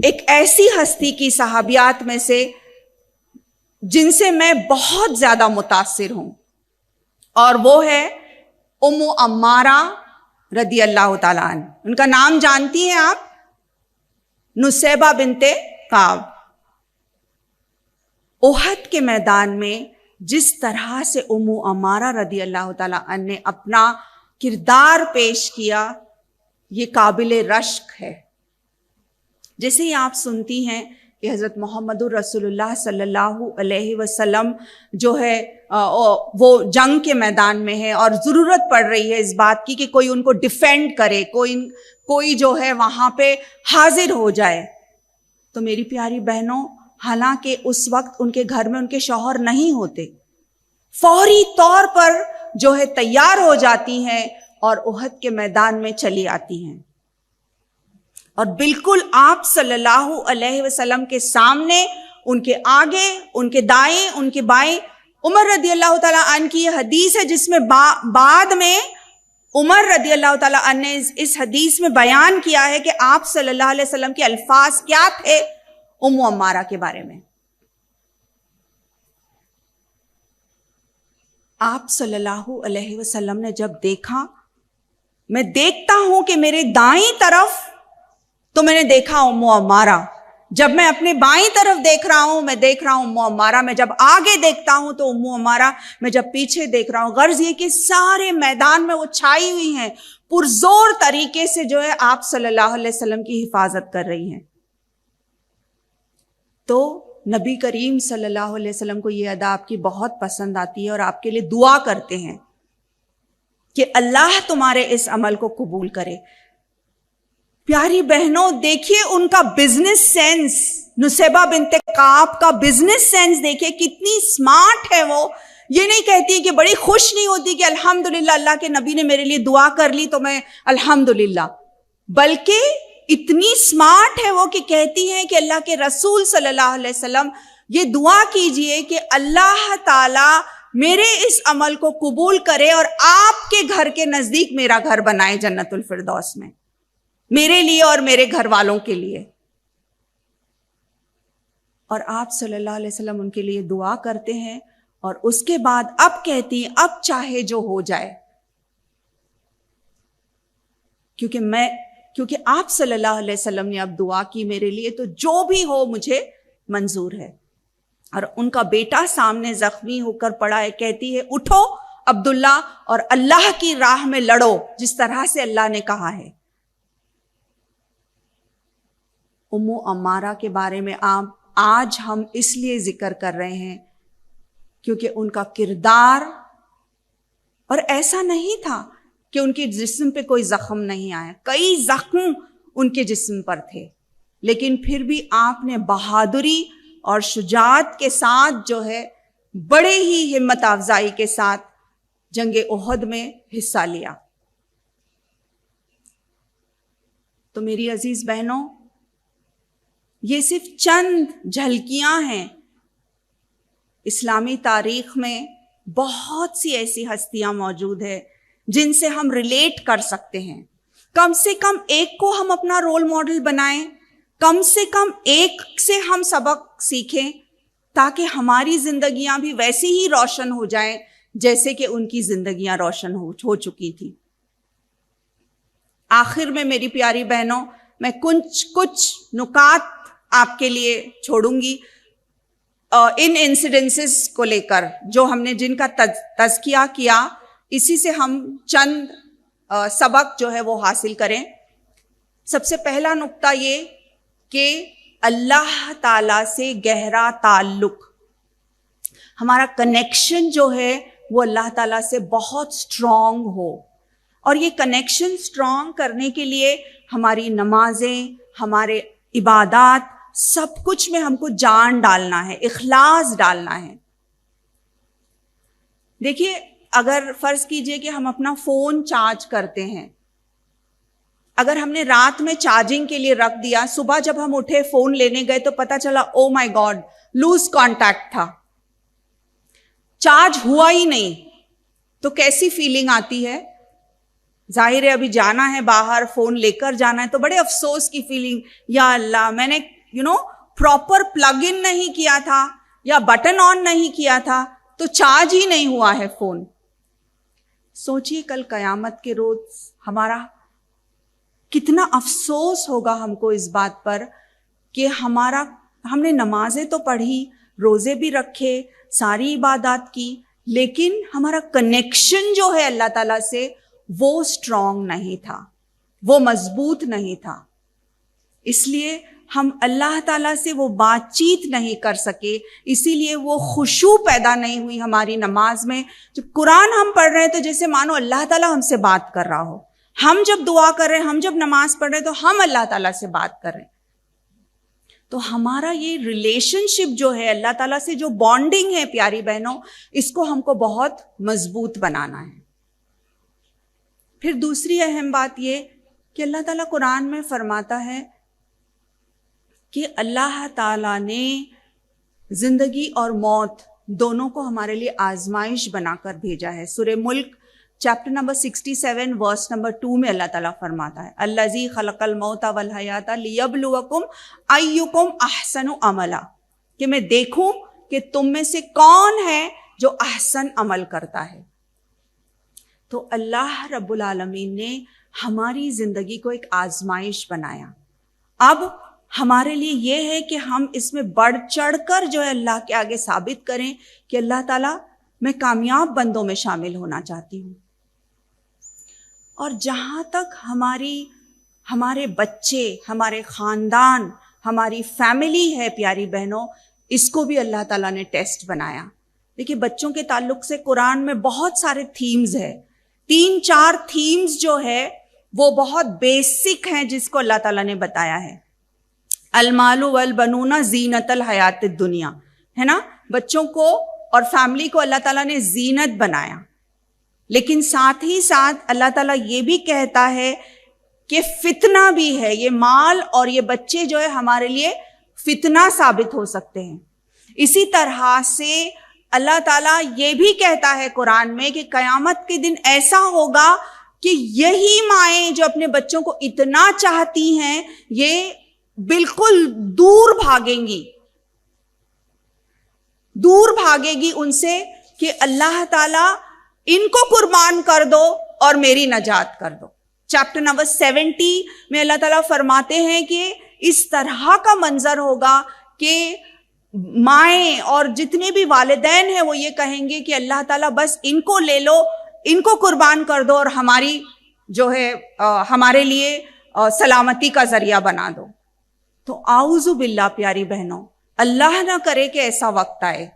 Speaker 1: ایک ایسی ہستی کی صحابیات میں سے جن سے میں بہت زیادہ متاثر ہوں، اور وہ ہے ام عمارہ رضی اللہ تعالیٰ عنہ۔ ان کا نام جانتی ہیں آپ؟ نصیبہ بنت کعب۔ احد کے میدان میں جس طرح سے ام عمارہ رضی اللہ تعالیٰ عنہ نے اپنا کردار پیش کیا، یہ قابل رشک ہے۔ جیسے ہی آپ سنتی ہیں کہ حضرت محمد رسول اللہ صلی اللہ علیہ وسلم جو ہے وہ جنگ کے میدان میں ہے، اور ضرورت پڑ رہی ہے اس بات کی کہ کوئی ان کو ڈیفینڈ کرے، کوئی جو ہے وہاں پہ حاضر ہو جائے، تو میری پیاری بہنوں، حالانکہ اس وقت ان کے گھر میں ان کے شوہر نہیں ہوتے، فوری طور پر جو ہے تیار ہو جاتی ہیں اور احد کے میدان میں چلی آتی ہیں، اور بالکل آپ صلی اللہ علیہ وسلم کے سامنے، ان کے آگے، ان کے دائیں، ان کے بائیں، عمر رضی اللہ تعالیٰ عنہ کی یہ حدیث ہے جس میں بعد میں عمر رضی اللہ تعالیٰ عنہ نے اس حدیث میں بیان کیا ہے کہ آپ صلی اللہ علیہ وسلم کے الفاظ کیا تھے ام عمارہ کے بارے میں۔ آپ صلی اللہ علیہ وسلم نے جب دیکھا، میں دیکھتا ہوں کہ میرے دائیں طرف تو میں نے دیکھا ام عمارہ، جب میں اپنے بائیں طرف دیکھ رہا ہوں میں دیکھ رہا ہوں ام عمارہ، میں جب آگے دیکھتا ہوں تو ام عمارہ، میں جب پیچھے دیکھ رہا ہوں۔ غرض یہ کہ سارے میدان میں وہ چھائی ہوئی ہیں، پرزور طریقے سے جو ہے آپ صلی اللہ علیہ وسلم کی حفاظت کر رہی ہیں۔ تو نبی کریم صلی اللہ علیہ وسلم کو یہ ادا آپ کی بہت پسند آتی ہے، اور آپ کے لیے دعا کرتے ہیں کہ اللہ تمہارے اس عمل کو قبول کرے۔ پیاری بہنوں، دیکھیے ان کا بزنس سینس، نصیبہ بنت کعب کا بزنس سینس دیکھیے، کتنی سمارٹ ہے وہ۔ یہ نہیں کہتی کہ بڑی خوش نہیں ہوتی کہ الحمدللہ اللہ کے نبی نے میرے لیے دعا کر لی تو میں الحمدللہ، بلکہ اتنی سمارٹ ہے وہ کہ کہتی ہیں کہ اللہ کے رسول صلی اللہ علیہ وسلم یہ دعا کیجئے کہ اللہ تعالی میرے اس عمل کو قبول کرے اور آپ کے گھر کے نزدیک میرا گھر بنائے جنت الفردوس میں، میرے لیے اور میرے گھر والوں کے لیے۔ اور آپ صلی اللہ علیہ وسلم ان کے لیے دعا کرتے ہیں، اور اس کے بعد اب کہتی ہیں اب چاہے جو ہو جائے، کیونکہ آپ صلی اللہ علیہ وسلم نے اب دعا کی میرے لیے، تو جو بھی ہو مجھے منظور ہے۔ اور ان کا بیٹا سامنے زخمی ہو کر پڑا ہے، کہتی ہے اٹھو عبداللہ اور اللہ کی راہ میں لڑو جس طرح سے اللہ نے کہا ہے۔ عمارہ کے بارے میں آج ہم اس لیے ذکر کر رہے ہیں کیونکہ ان کا کردار، اور ایسا نہیں تھا کہ ان کے جسم پہ کوئی زخم نہیں آیا، کئی زخم ان کے جسم پر تھے، لیکن پھر بھی آپ نے بہادری اور شجاعت کے ساتھ جو ہے بڑے ہی ہمت افزائی کے ساتھ جنگ احد میں حصہ لیا۔ تو میری عزیز بہنوں، یہ صرف چند جھلکیاں ہیں۔ اسلامی تاریخ میں بہت سی ایسی ہستیاں موجود ہیں جن سے ہم ریلیٹ کر سکتے ہیں۔ کم سے کم ایک کو ہم اپنا رول ماڈل بنائیں، کم سے کم ایک سے ہم سبق سیکھیں تاکہ ہماری زندگیاں بھی ویسی ہی روشن ہو جائیں جیسے کہ ان کی زندگیاں روشن ہو چکی تھی۔ آخر میں میری پیاری بہنوں، میں کچھ نکات آپ کے لیے چھوڑوں گی ان انسیڈنسز کو لے کر جو ہم نے جن کا تذکیہ کیا، اسی سے ہم چند سبق جو ہے وہ حاصل کریں۔ سب سے پہلا نقطہ یہ کہ اللہ تعالیٰ سے گہرا تعلق، ہمارا کنیکشن جو ہے وہ اللہ تعالیٰ سے بہت اسٹرانگ ہو، اور یہ کنیکشن اسٹرانگ کرنے کے لیے ہماری نمازیں، ہمارے عبادات، سب کچھ میں ہم کو جان ڈالنا ہے، اخلاص ڈالنا ہے۔ دیکھیے، اگر فرض کیجئے کہ ہم اپنا فون چارج کرتے ہیں، اگر ہم نے رات میں چارجنگ کے لیے رکھ دیا، صبح جب ہم اٹھے فون لینے گئے تو پتا چلا او مائی گاڈ لوز کانٹیکٹ تھا، چارج ہوا ہی نہیں، تو کیسی فیلنگ آتی ہے؟ ظاہر ہے ابھی جانا ہے باہر، فون لے کر جانا ہے، تو بڑے افسوس کی فیلنگ، یا اللہ میں نے پراپر پلگ ان نہیں کیا تھا یا بٹن آن نہیں کیا تھا تو چارج ہی نہیں ہوا ہے فون۔ سوچئے کل قیامت کے روز ہمارا کتنا افسوس ہوگا ہم کو اس بات پر کہ ہم نے نمازیں تو پڑھی، روزے بھی رکھے، ساری عبادات کی، لیکن ہمارا کنیکشن جو ہے اللہ تعالیٰ سے وہ اسٹرانگ نہیں تھا، وہ مضبوط نہیں تھا۔ اس لیے ہم اللہ تعالیٰ سے وہ بات چیت نہیں کر سکے، اسی لیے وہ خشوع پیدا نہیں ہوئی ہماری نماز میں۔ جب قرآن ہم پڑھ رہے ہیں تو جیسے مانو اللہ تعالیٰ ہم سے بات کر رہا ہو، ہم جب دعا کر رہے ہیں، ہم جب نماز پڑھ رہے ہیں تو ہم اللہ تعالیٰ سے بات کر رہے ہیں۔ تو ہمارا یہ ریلیشن شپ جو ہے اللہ تعالیٰ سے، جو بانڈنگ ہے پیاری بہنوں، اس کو ہم کو بہت مضبوط بنانا ہے۔ پھر دوسری اہم بات یہ کہ اللہ تعالیٰ قرآن میں فرماتا ہے کہ اللہ تعالیٰ نے زندگی اور موت دونوں کو ہمارے لیے آزمائش بنا کر بھیجا ہے۔ سورہ ملک چیپٹر نمبر 67 ورس نمبر 2 میں اللہ تعالیٰ فرماتا ہے، الذی خلق الموت والحیات لیبلوکم ایکم احسن عملا، کہ میں دیکھوں کہ تم میں سے کون ہے جو احسن عمل کرتا ہے۔ تو اللہ رب العالمین نے ہماری زندگی کو ایک آزمائش بنایا۔ اب ہمارے لیے یہ ہے کہ ہم اس میں بڑھ چڑھ کر جو ہے اللہ کے آگے ثابت کریں کہ اللہ تعالیٰ میں کامیاب بندوں میں شامل ہونا چاہتی ہوں۔ اور جہاں تک ہمارے بچے، ہمارے خاندان، ہماری فیملی ہے پیاری بہنوں، اس کو بھی اللہ تعالیٰ نے ٹیسٹ بنایا۔ دیکھیے، بچوں کے تعلق سے قرآن میں بہت سارے تھیمز ہیں، 3-4 تھیمز جو ہے وہ بہت بیسک ہیں جس کو اللہ تعالیٰ نے بتایا ہے۔ المال والبنون زینت الحیات الدنیا، ہے نا، بچوں کو اور فیملی کو اللہ تعالیٰ نے زینت بنایا، لیکن ساتھ ہی ساتھ اللہ تعالیٰ یہ بھی کہتا ہے کہ فتنہ بھی ہے، یہ مال اور یہ بچے جو ہے ہمارے لیے فتنہ ثابت ہو سکتے ہیں۔ اسی طرح سے اللہ تعالیٰ یہ بھی کہتا ہے قرآن میں کہ قیامت کے دن ایسا ہوگا کہ یہی مائیں جو اپنے بچوں کو اتنا چاہتی ہیں، یہ بالکل دور بھاگیں گی ان سے کہ اللہ تعالیٰ ان کو قربان کر دو اور میری نجات کر دو۔ چیپٹر نمبر 70 میں اللہ تعالیٰ فرماتے ہیں کہ اس طرح کا منظر ہوگا کہ مائیں اور جتنے بھی والدین ہیں وہ یہ کہیں گے کہ اللہ تعالیٰ بس ان کو لے لو، ان کو قربان کر دو اور ہماری جو ہے ہمارے لیے سلامتی کا ذریعہ بنا دو۔ تو اعوذ باللہ پیاری بہنوں، اللہ نہ کرے کہ ایسا وقت آئے،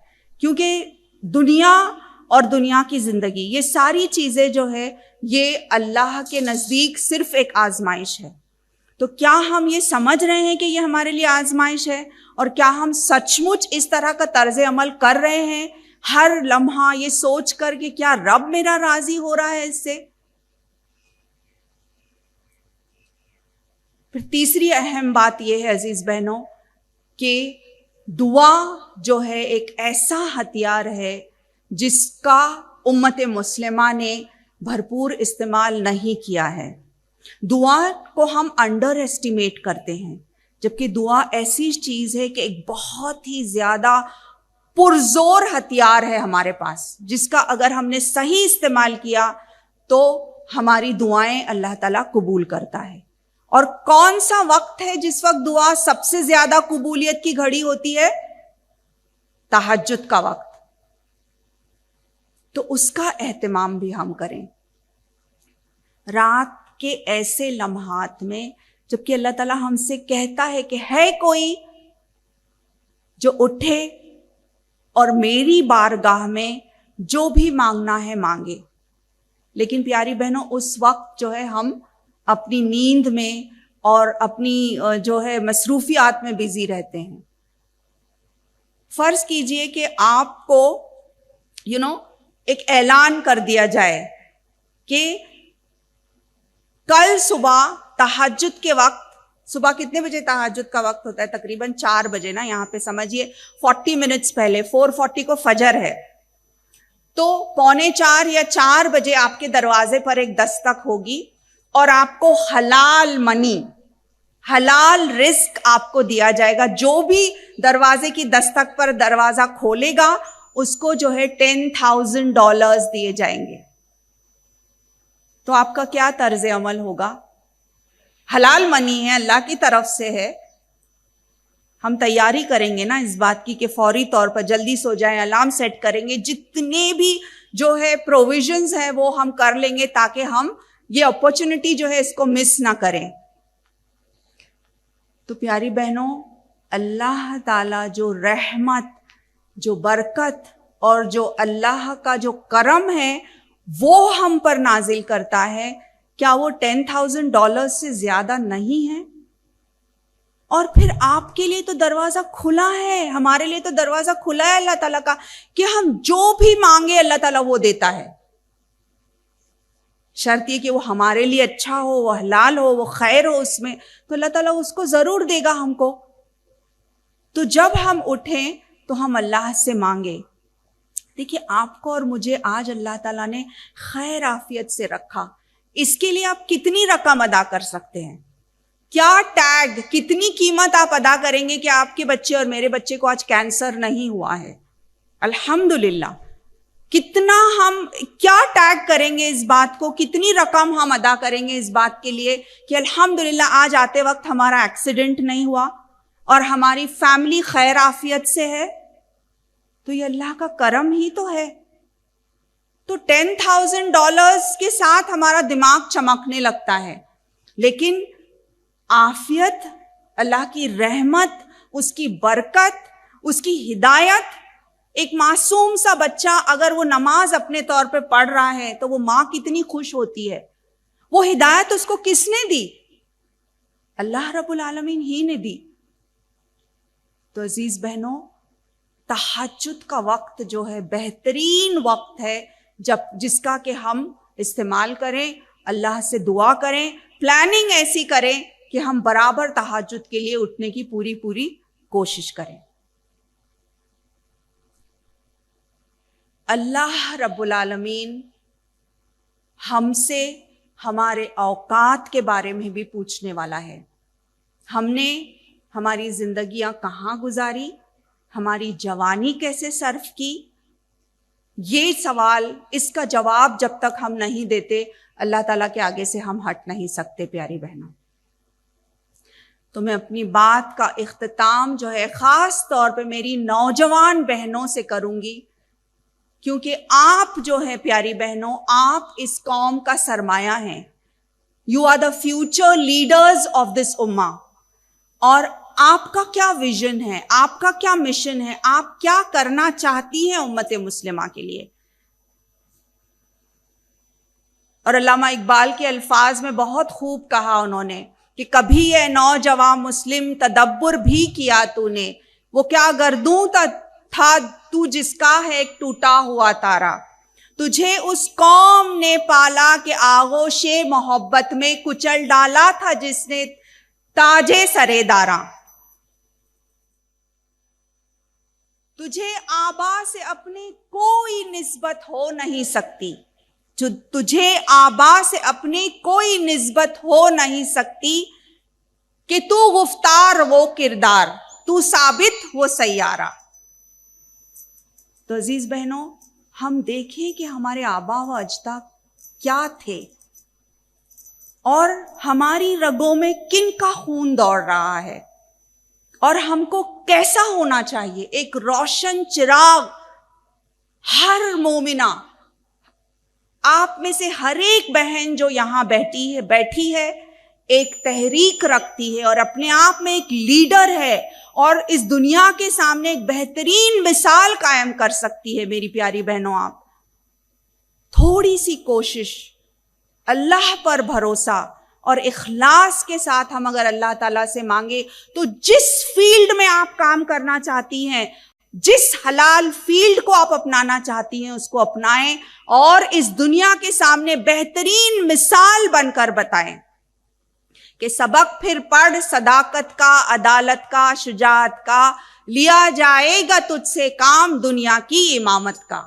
Speaker 1: کیونکہ دنیا اور دنیا کی زندگی، یہ ساری چیزیں جو ہے یہ اللہ کے نزدیک صرف ایک آزمائش ہے. تو کیا ہم یہ سمجھ رہے ہیں کہ یہ ہمارے لیے آزمائش ہے؟ اور کیا ہم سچ مچ اس طرح کا طرز عمل کر رہے ہیں ہر لمحہ یہ سوچ کر کہ کیا رب میرا راضی ہو رہا ہے اس سے؟ پھر تیسری اہم بات یہ ہے عزیز بہنوں کہ دعا جو ہے ایک ایسا ہتھیار ہے جس کا امت مسلمہ نے بھرپور استعمال نہیں کیا ہے. دعا کو ہم انڈر ایسٹیمیٹ کرتے ہیں، جبکہ دعا ایسی چیز ہے کہ ایک بہت ہی زیادہ پرزور ہتھیار ہے ہمارے پاس، جس کا اگر ہم نے صحیح استعمال کیا تو ہماری دعائیں اللہ تعالیٰ قبول کرتا ہے. اور کون سا وقت ہے جس وقت دعا سب سے زیادہ قبولیت کی گھڑی ہوتی ہے؟ تہجد کا وقت. تو اس کا اہتمام بھی ہم کریں رات کے ایسے لمحات میں، جبکہ اللہ تعالیٰ ہم سے کہتا ہے کہ ہے کوئی جو اٹھے اور میری بارگاہ میں جو بھی مانگنا ہے مانگے. لیکن پیاری بہنوں اس وقت جو ہے ہم اپنی نیند میں اور اپنی جو ہے مصروفیات میں بزی رہتے ہیں. فرض کیجئے کہ آپ کو ایک اعلان کر دیا جائے کہ کل صبح تہجد کے وقت، صبح کتنے بجے تہجد کا وقت ہوتا ہے؟ تقریباً 4 بجے نا، یہاں پہ سمجھیے 40 منٹس پہلے 4:40 کو فجر ہے، تو 3:45 یا 4 بجے آپ کے دروازے پر ایک دستک ہوگی اور آپ کو حلال منی، حلال رزق آپ کو دیا جائے گا. جو بھی دروازے کی دستک پر دروازہ کھولے گا اس کو جو ہے $10,000 دیے جائیں گے. تو آپ کا کیا طرز عمل ہوگا؟ حلال منی ہے، اللہ کی طرف سے ہے، ہم تیاری کریں گے نا اس بات کی کہ فوری طور پر جلدی سو جائیں، الارم سیٹ کریں گے، جتنے بھی جو ہے پروویژنز ہیں وہ ہم کر لیں گے تاکہ ہم یہ اپرچونٹی جو ہے اس کو مس نہ کریں. تو پیاری بہنوں، اللہ تعالیٰ جو رحمت، جو برکت اور جو اللہ کا جو کرم ہے وہ ہم پر نازل کرتا ہے، کیا وہ $10,000 سے زیادہ نہیں ہے؟ اور پھر آپ کے لیے تو دروازہ کھلا ہے، ہمارے لیے تو دروازہ کھلا ہے اللہ تعالیٰ کا کہ ہم جو بھی مانگے اللہ تعالیٰ وہ دیتا ہے. شرط یہ کہ وہ ہمارے لیے اچھا ہو، وہ حلال ہو، وہ خیر ہو اس میں، تو اللہ تعالیٰ اس کو ضرور دے گا ہم کو. تو جب ہم اٹھیں تو ہم اللہ سے مانگے. دیکھیے آپ کو اور مجھے آج اللہ تعالیٰ نے خیر عافیت سے رکھا، اس کے لیے آپ کتنی رقم ادا کر سکتے ہیں؟ کیا ٹیگ، کتنی قیمت آپ ادا کریں گے کہ آپ کے بچے اور میرے بچے کو آج کینسر نہیں ہوا ہے؟ الحمدللہ. کتنا ہم کیا ٹیگ کریں گے اس بات کو، کتنی رقم ہم ادا کریں گے اس بات کے لیے کہ الحمدللہ آج آتے وقت ہمارا ایکسیڈنٹ نہیں ہوا اور ہماری فیملی خیر عافیت سے ہے. تو یہ اللہ کا کرم ہی تو ہے. تو $10,000 کے ساتھ ہمارا دماغ چمکنے لگتا ہے، لیکن عافیت، اللہ کی رحمت، اس کی برکت، اس کی ہدایت، ایک معصوم سا بچہ اگر وہ نماز اپنے طور پہ پڑھ رہا ہے تو وہ ماں کتنی خوش ہوتی ہے. وہ ہدایت اس کو کس نے دی؟ اللہ رب العالمین ہی نے دی. تو عزیز بہنوں، تہجد کا وقت جو ہے بہترین وقت ہے جس کا کہ ہم استعمال کریں، اللہ سے دعا کریں، پلاننگ ایسی کریں کہ ہم برابر تہجد کے لیے اٹھنے کی پوری کوشش کریں. اللہ رب العالمین ہم سے ہمارے اوقات کے بارے میں بھی پوچھنے والا ہے. ہم نے ہماری زندگیاں کہاں گزاری، ہماری جوانی کیسے صرف کی؟ یہ سوال، اس کا جواب جب تک ہم نہیں دیتے اللہ تعالیٰ کے آگے سے ہم ہٹ نہیں سکتے. پیاری بہنوں، تو میں اپنی بات کا اختتام جو ہے خاص طور پہ میری نوجوان بہنوں سے کروں گی، کیونکہ آپ جو ہیں پیاری بہنوں، آپ اس قوم کا سرمایہ ہیں. You are the future leaders of this امہ. اور آپ کا کیا ویژن ہے, آپ کا کیا مشن ہے, آپ کیا کرنا چاہتی ہیں امت مسلمہ کے لیے. اور علامہ اقبال کے الفاظ میں بہت خوب کہا انہوں نے کہ کبھی اے نوجوان مسلم تدبر بھی کیا تو نے, وہ کیا گردوں تھا تو جس کا ہے ایک ٹوٹا ہوا تارا, تجھے اس قوم نے پالا کہ آغوش محبت میں کچل ڈالا تھا جس نے تاجے سرے داراں. تجھے آبا سے اپنی کوئی نسبت ہو نہیں سکتی, تجھے آبا سے اپنی کوئی نسبت ہو نہیں سکتی, کہ تو گفتار وہ کردار, تو ثابت وہ سیارہ. تو عزیز بہنوں, ہم دیکھیں کہ ہمارے آبا و اجداد کیا تھے اور ہماری رگوں میں کن کا خون دوڑ رہا ہے, اور ہم کو کیسا ہونا چاہیے. ایک روشن چراغ ہر مومنہ, آپ میں سے ہر ایک بہن جو یہاں بیٹھی ہے ایک تحریک رکھتی ہے اور اپنے آپ میں ایک لیڈر ہے اور اس دنیا کے سامنے ایک بہترین مثال قائم کر سکتی ہے. میری پیاری بہنوں, آپ تھوڑی سی کوشش, اللہ پر بھروسہ اور اخلاص کے ساتھ ہم اگر اللہ تعالیٰ سے مانگے تو جس فیلڈ میں آپ کام کرنا چاہتی ہیں, جس حلال فیلڈ کو آپ اپنانا چاہتی ہیں اس کو اپنائیں اور اس دنیا کے سامنے بہترین مثال بن کر بتائیں کہ سبق پھر پڑھ صداقت کا, عدالت کا, شجاعت کا, لیا جائے گا تجھ سے کام دنیا کی امامت کا.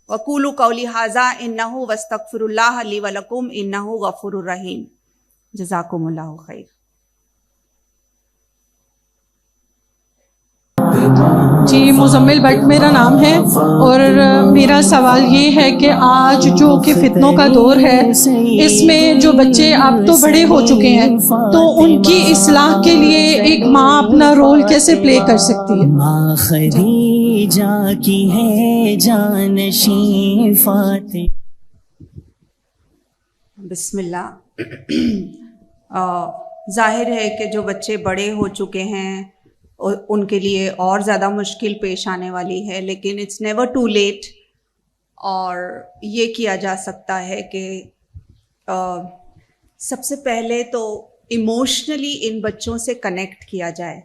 Speaker 1: وقولوا قولی ھذا انہ واستغفر اللہ لی ولکم انہ غفور الرحیم. جزاکم اللہ خیر.
Speaker 2: جی, مزمل بٹ میرا نام ہے, اور میرا سوال یہ ہے کہ آج جو کہ فتنوں کا دور ہے, اس میں جو بچے اب تو بڑے ہو چکے ہیں, تو ان کی اصلاح کے لیے ایک ماں اپنا رول کیسے پلے کر سکتی ہے؟
Speaker 3: ماں خدیجہ کی ہے جانشین فاتح.
Speaker 1: بسم اللہ. ظاہر ہے کہ جو بچے بڑے ہو چکے ہیں ان کے لیے اور زیادہ مشکل پیش آنے والی ہے, لیکن اٹس نیور ٹو لیٹ. اور یہ کیا جا سکتا ہے کہ سب سے پہلے تو ایموشنلی ان بچوں سے کنیکٹ کیا جائے.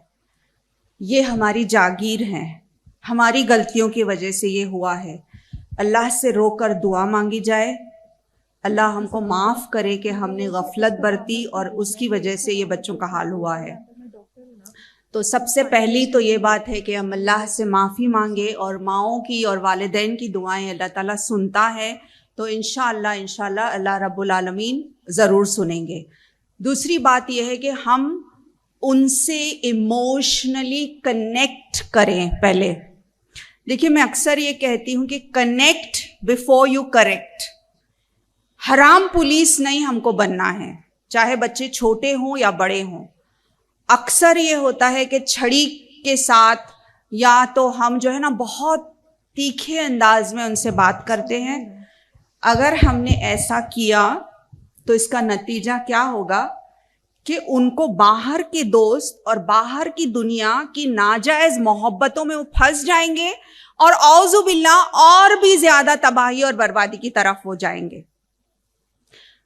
Speaker 1: یہ ہماری جاگیر ہیں, ہماری غلطیوں کی وجہ سے یہ ہوا ہے. اللہ سے رو کر دعا مانگی جائے, اللہ ہم کو معاف کرے کہ ہم نے غفلت برتی اور اس کی وجہ سے یہ بچوں کا حال ہوا ہے. تو سب سے پہلی تو یہ بات ہے کہ ہم اللہ سے معافی مانگے, اور ماؤں کی اور والدین کی دعائیں اللہ تعالیٰ سنتا ہے, تو انشاءاللہ اللہ رب العالمین ضرور سنیں گے. دوسری بات یہ ہے کہ ہم ان سے ایموشنلی کنیکٹ کریں. پہلے دیکھیے, میں اکثر یہ کہتی ہوں کہ کنیکٹ بیفور یو کریکٹ. حرام پولیس نہیں ہم کو بننا ہے, چاہے بچے چھوٹے ہوں یا بڑے ہوں. اکثر یہ ہوتا ہے کہ چھڑی کے ساتھ یا تو ہم جو ہے نا بہت تیکھے انداز میں ان سے بات کرتے ہیں. اگر ہم نے ایسا کیا تو اس کا نتیجہ کیا ہوگا کہ ان کو باہر کے دوست اور باہر کی دنیا کی ناجائز محبتوں میں وہ پھنس جائیں گے اور اعوذ باللہ اور بھی زیادہ تباہی اور بربادی کی طرف ہو جائیں گے.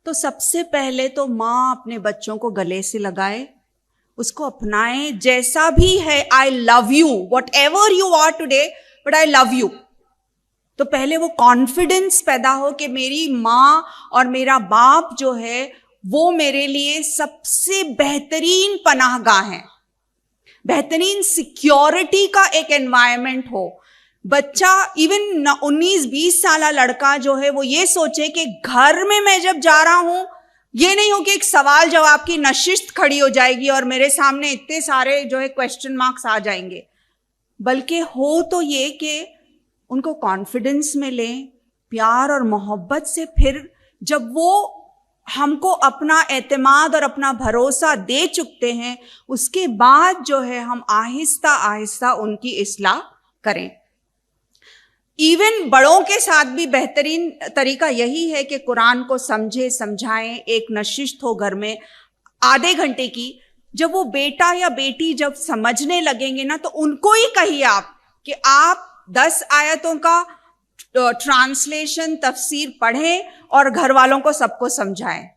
Speaker 1: تو سب سے پہلے تو ماں اپنے بچوں کو گلے سے لگائے, اس کو اپنائیں جیسا بھی ہے. I love you whatever you are today, but I love you. تو پہلے وہ کانفیڈنس پیدا ہو کہ میری ماں اور میرا باپ جو ہے وہ میرے لیے سب سے بہترین پناہ گاہ ہیں, بہترین سیکیورٹی کا ایک انوائرمنٹ ہو. بچہ ایون 19-20 سالہ لڑکا جو ہے وہ یہ سوچے کہ گھر میں جب جا رہا ہوں, یہ نہیں ہو کہ ایک سوال جواب کی نشست کھڑی ہو جائے گی اور میرے سامنے اتنے سارے جو ہے کویسچن مارکس آ جائیں گے, بلکہ ہو تو یہ کہ ان کو کانفیڈنس میں لیں, پیار اور محبت سے. پھر جب وہ ہم کو اپنا اعتماد اور اپنا بھروسہ دے چکتے ہیں, اس کے بعد جو ہے ہم آہستہ آہستہ ان کی اصلاح کریں. ایون بڑوں کے ساتھ بھی بہترین طریقہ یہی ہے کہ قرآن کو سمجھائیں, ایک نشست ہو گھر میں آدھے گھنٹے کی, جب وہ بیٹا یا بیٹی جب سمجھنے لگیں گے نا تو ان کو ہی کہیے آپ کہ آپ 10 آیتوں کا ٹرانسلیشن تفسیر پڑھیں اور گھر والوں کو سب کو سمجھائیں.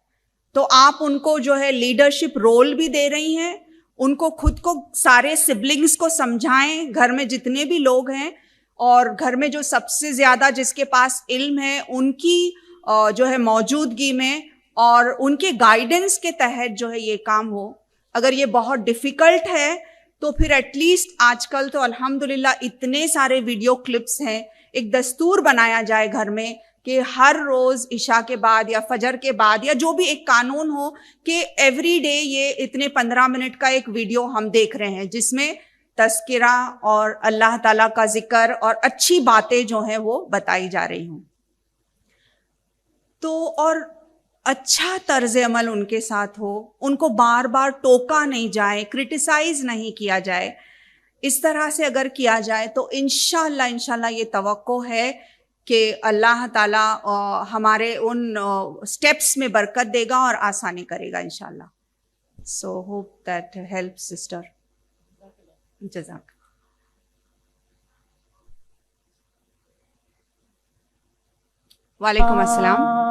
Speaker 1: تو آپ ان کو جو ہے لیڈرشپ رول بھی دے رہی ہیں, ان کو خود کو سارے سبلنگز کو سمجھائیں, گھر میں جتنے بھی لوگ ہیں, اور گھر میں جو سب سے زیادہ جس کے پاس علم ہے ان کی جو ہے موجودگی میں اور ان کے گائیڈنس کے تحت جو ہے یہ کام ہو. اگر یہ بہت ڈیفیکلٹ ہے تو پھر ایٹ لیسٹ آج کل تو الحمدللہ اتنے سارے ویڈیو کلپس ہیں, ایک دستور بنایا جائے گھر میں کہ ہر روز عشاء کے بعد یا فجر کے بعد یا جو بھی ایک قانون ہو کہ ایوری ڈے یہ اتنے 15 منٹ کا ایک ویڈیو ہم دیکھ رہے ہیں جس میں تذکرہ اور اللہ تعالیٰ کا ذکر اور اچھی باتیں جو ہیں وہ بتائی جا رہی ہوں. تو اور اچھا طرز عمل ان کے ساتھ ہو, ان کو بار بار ٹوکا نہیں جائے, کرٹیسائز نہیں کیا جائے. اس طرح سے اگر کیا جائے تو انشاءاللہ یہ توقع ہے کہ اللہ تعالیٰ ہمارے ان سٹیپس میں برکت دے گا اور آسانی کرے گا انشاءاللہ. So hope that help sister. جزاک. وعلیکم السلام.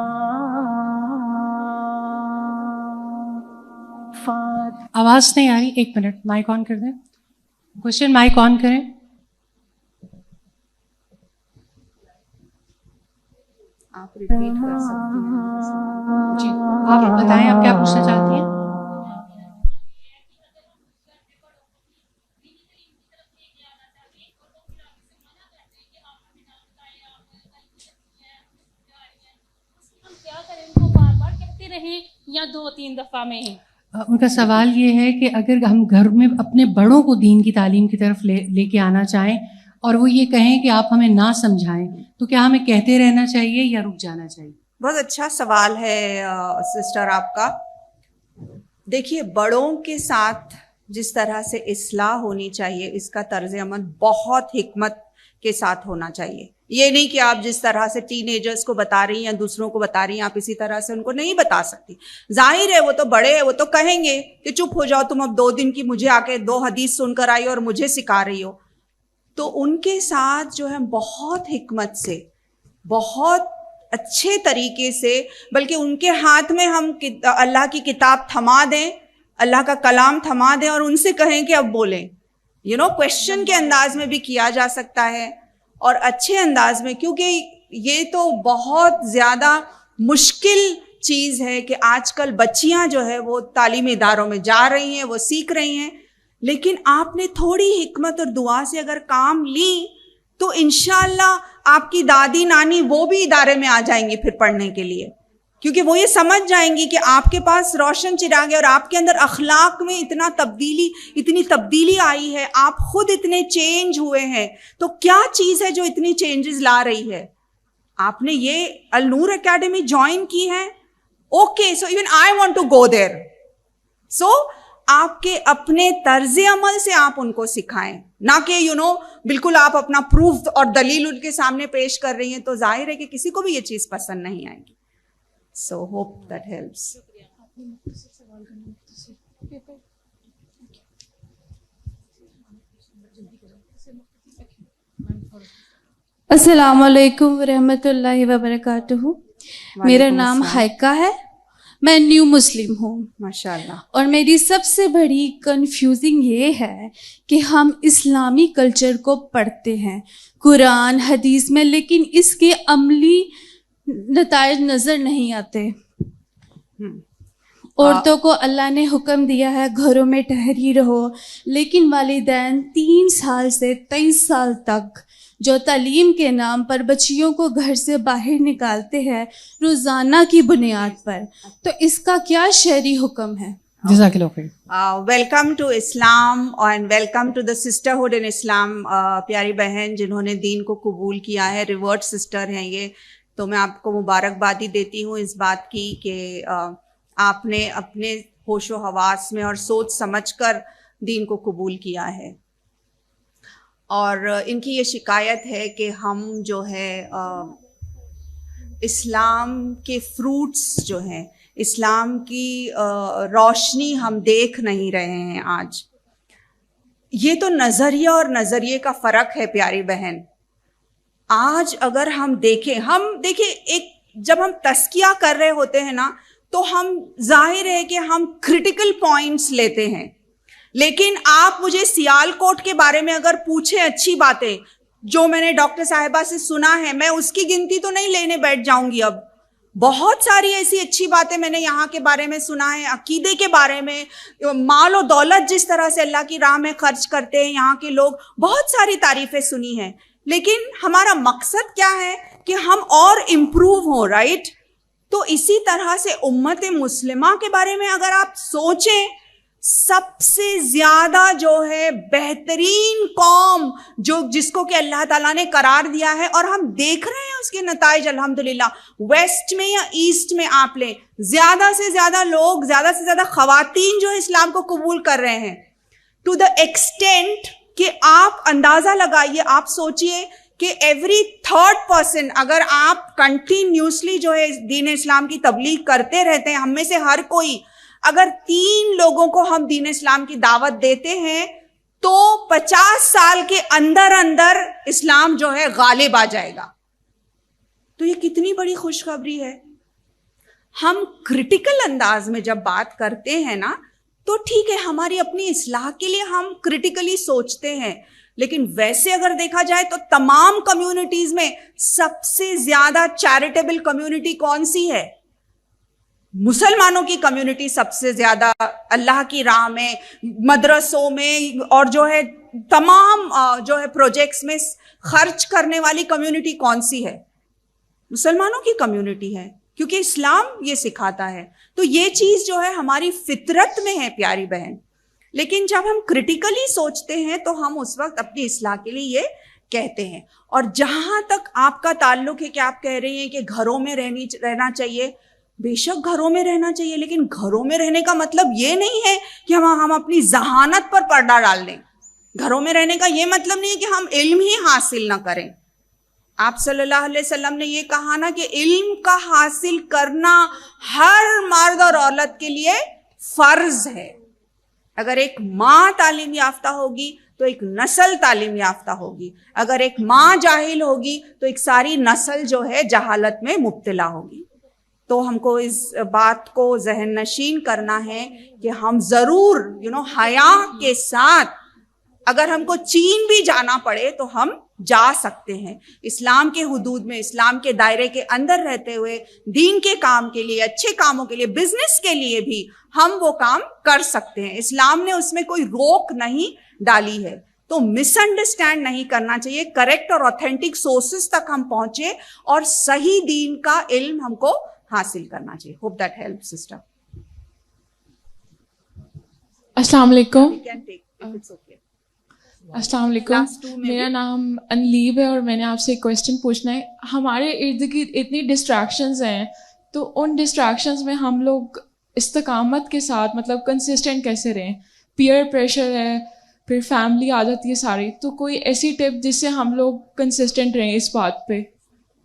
Speaker 4: آواز نہیں آ رہی, 1 منٹ مائک آن کر دیں. کوشچن مائک آن کریں.
Speaker 1: آپ ریپیٹ کر سکتے ہیں.
Speaker 4: جی آپ بتائیں آپ کیا پوچھنا چاہتی ہیں.
Speaker 5: یا 2-3 دفعہ میں ہی.
Speaker 4: ان کا سوال یہ ہے کہ اگر ہم گھر میں اپنے بڑوں کو دین کی تعلیم کی طرف لے کے آنا چاہیں اور وہ یہ کہیں کہ آپ ہمیں نہ سمجھائیں تو کیا ہمیں کہتے رہنا چاہیے یا رک جانا چاہیے؟
Speaker 1: بہت اچھا سوال ہے سسٹر آپ کا. دیکھیے بڑوں کے ساتھ جس طرح سے اصلاح ہونی چاہیے اس کا طرز عمل بہت حکمت کے ساتھ ہونا چاہیے. یہ نہیں کہ آپ جس طرح سے ٹین ایجرز کو بتا رہی ہیں یا دوسروں کو بتا رہی ہیں آپ اسی طرح سے ان کو نہیں بتا سکتی. ظاہر ہے وہ تو بڑے ہیں, وہ تو کہیں گے کہ چپ ہو جاؤ تم, اب 2 دن کی مجھے آ کے 2 حدیث سن کر آئی اور مجھے سکھا رہی ہو. تو ان کے ساتھ جو ہے بہت حکمت سے, بہت اچھے طریقے سے, بلکہ ان کے ہاتھ میں ہم اللہ کی کتاب تھما دیں, اللہ کا کلام تھما دیں اور ان سے کہیں کہ اب بولیں. کویشچن کے انداز میں بھی کیا جا سکتا ہے اور اچھے انداز میں, کیونکہ یہ تو بہت زیادہ مشکل چیز ہے کہ آج کل بچیاں جو ہے وہ تعلیمی اداروں میں جا رہی ہیں, وہ سیکھ رہی ہیں, لیکن آپ نے تھوڑی حکمت اور دعا سے اگر کام لی تو انشاءاللہ آپ کی دادی نانی وہ بھی ادارے میں آ جائیں گی پھر پڑھنے کے لیے, کیونکہ وہ یہ سمجھ جائیں گی کہ آپ کے پاس روشن چراغ ہے اور آپ کے اندر اخلاق میں اتنی تبدیلی آئی ہے, آپ خود اتنے چینج ہوئے ہیں. تو کیا چیز ہے جو اتنی چینجز لا رہی ہے؟ آپ نے یہ النور اکیڈمی جوائن کی ہے, okay, so even I want to go there. So آپ کے اپنے طرز عمل سے آپ ان کو سکھائیں, نہ کہ بالکل آپ اپنا پروف اور دلیل ان کے سامنے پیش کر رہی ہیں, تو ظاہر ہے کہ کسی کو بھی یہ چیز پسند نہیں آئے گی. So hope that helps.
Speaker 6: السلام علیکم ورحمۃ اللہ وبرکاتہ. میرا نام ہائکہ ہے, میں نیو مسلم ہوں
Speaker 1: ماشاءاللہ.
Speaker 6: اور میری سب سے بڑی کنفیوزنگ یہ ہے کہ ہم اسلامی کلچر کو پڑھتے ہیں قرآن حدیث میں, لیکن اس کے عملی نتائج نظر نہیں آتے. عورتوں کو اللہ نے حکم دیا ہے گھروں میں ٹھہری رہو, لیکن والدین 3 سال سے 23 سال تک جو تعلیم کے نام پر بچیوں کو گھر سے باہر نکالتے ہیں روزانہ کی بنیاد پر, تو اس کا کیا شرعی حکم ہے؟
Speaker 4: جزاک اللہ خیر.
Speaker 1: Welcome to Islam and welcome to the sisterhood in Islam. پیاری بہن جنہوں نے دین کو قبول کیا ہے, ریورٹ سسٹر ہیں یہ, تو میں آپ کو مبارکبادی دیتی ہوں اس بات کی کہ آپ نے اپنے ہوش و حواس میں اور سوچ سمجھ کر دین کو قبول کیا ہے. اور ان کی یہ شکایت ہے کہ ہم جو ہے اسلام کے فروٹس جو ہیں, اسلام کی روشنی ہم دیکھ نہیں رہے ہیں آج. یہ تو نظریہ اور نظریے کا فرق ہے پیاری بہن. آج اگر ہم دیکھیں ایک جب ہم تزکیہ کر رہے ہوتے ہیں نا, تو ہم ظاہر ہے کہ ہم کریٹیکل پوائنٹس لیتے ہیں. لیکن آپ مجھے سیال کوٹ کے بارے میں اگر پوچھیں اچھی باتیں جو میں نے ڈاکٹر صاحبہ سے سنا ہے, میں اس کی گنتی تو نہیں لینے بیٹھ جاؤں گی. اب بہت ساری ایسی اچھی باتیں میں نے یہاں کے بارے میں سنا ہے, عقیدے کے بارے میں, مال و دولت جس طرح سے اللہ کی راہ میں خرچ کرتے ہیں یہاں کے لوگ, بہت ساری تعریفیں سنی ہیں. لیکن ہمارا مقصد کیا ہے کہ ہم اور امپروو ہوں, رائٹ؟ تو اسی طرح سے امت مسلمہ کے بارے میں اگر آپ سوچیں, سب سے زیادہ جو ہے بہترین قوم جس کو کہ اللہ تعالیٰ نے قرار دیا ہے, اور ہم دیکھ رہے ہیں اس کے نتائج الحمدللہ. ویسٹ میں یا ایسٹ میں آپ لیں, زیادہ سے زیادہ لوگ, زیادہ سے زیادہ خواتین جو اسلام کو قبول کر رہے ہیں, ٹو دا ایکسٹینٹ کہ آپ اندازہ لگائیے, آپ سوچئے کہ ایوری تھرڈ پرسن, اگر آپ کنٹینیوسلی جو ہے دین اسلام کی تبلیغ کرتے رہتے ہیں, ہم میں سے ہر کوئی اگر 3 لوگوں کو ہم دین اسلام کی دعوت دیتے ہیں تو 50 سال کے اندر اسلام جو ہے غالب آ جائے گا. تو یہ کتنی بڑی خوشخبری ہے. ہم کریٹیکل انداز میں جب بات کرتے ہیں نا, تو ٹھیک ہے ہماری اپنی اصلاح کے لیے ہم کریٹیکلی سوچتے ہیں, لیکن ویسے اگر دیکھا جائے تو تمام کمیونٹیز میں سب سے زیادہ چیریٹیبل کمیونٹی کون سی ہے؟ مسلمانوں کی کمیونٹی سب سے زیادہ اللہ کی راہ میں, مدرسوں میں, اور جو ہے تمام جو ہے پروجیکٹس میں خرچ کرنے والی کمیونٹی کون سی ہے؟ مسلمانوں کی کمیونٹی ہے, کیونکہ اسلام یہ سکھاتا ہے. تو یہ چیز جو ہے ہماری فطرت میں ہے پیاری بہن. لیکن جب ہم کریٹیکلی سوچتے ہیں تو ہم اس وقت اپنی اصلاح کے لیے یہ کہتے ہیں. اور جہاں تک آپ کا تعلق ہے کہ آپ کہہ رہی ہیں کہ گھروں میں رہنا چاہیے, بے شک گھروں میں رہنا چاہیے, لیکن گھروں میں رہنے کا مطلب یہ نہیں ہے کہ ہم اپنی ذہانت پر پردہ ڈال دیں. گھروں میں رہنے کا یہ مطلب نہیں ہے کہ ہم علم ہی حاصل نہ کریں. آپ صلی اللہ علیہ وسلم نے یہ کہا نا کہ علم کا حاصل کرنا ہر مرد اور عورت کے لیے فرض ہے. اگر ایک ماں تعلیم یافتہ ہوگی تو ایک نسل تعلیم یافتہ ہوگی. اگر ایک ماں جاہل ہوگی تو ایک ساری نسل جو ہے جہالت میں مبتلا ہوگی. تو ہم کو اس بات کو ذہن نشین کرنا ہے کہ ہم ضرور حیا کے ساتھ اگر ہم کو چین بھی جانا پڑے تو ہم جا سکتے ہیں. اسلام کے حدود میں, اسلام کے دائرے کے اندر رہتے ہوئے دین کے کام کے لیے, اچھے کاموں کے لیے, بزنس کے لیے بھی ہم وہ کام کر سکتے ہیں. اسلام نے اس میں کوئی روک نہیں ڈالی ہے. تو مس انڈرسٹینڈ نہیں کرنا چاہیے, کریکٹ اور اوتھینٹک سورسز تک ہم پہنچے اور صحیح دین کا علم ہم کو حاصل کرنا چاہیے. Hope that help sister.
Speaker 7: السلام علیکم. السلام علیکم. میرا نام انلیب ہے اور میں نے آپ سے ایک کویسچن پوچھنا ہے. ہمارے ارد گرد اتنی ڈسٹریکشنز ہیں, تو ان ڈسٹریکشنز میں ہم لوگ استقامت کے ساتھ مطلب کنسسٹنٹ کیسے رہیں؟ پیئر پریشر ہے, پھر فیملی آ جاتی ہے ساری, تو کوئی ایسی ٹپ جس سے ہم لوگ کنسسٹنٹ رہیں اس بات پہ؟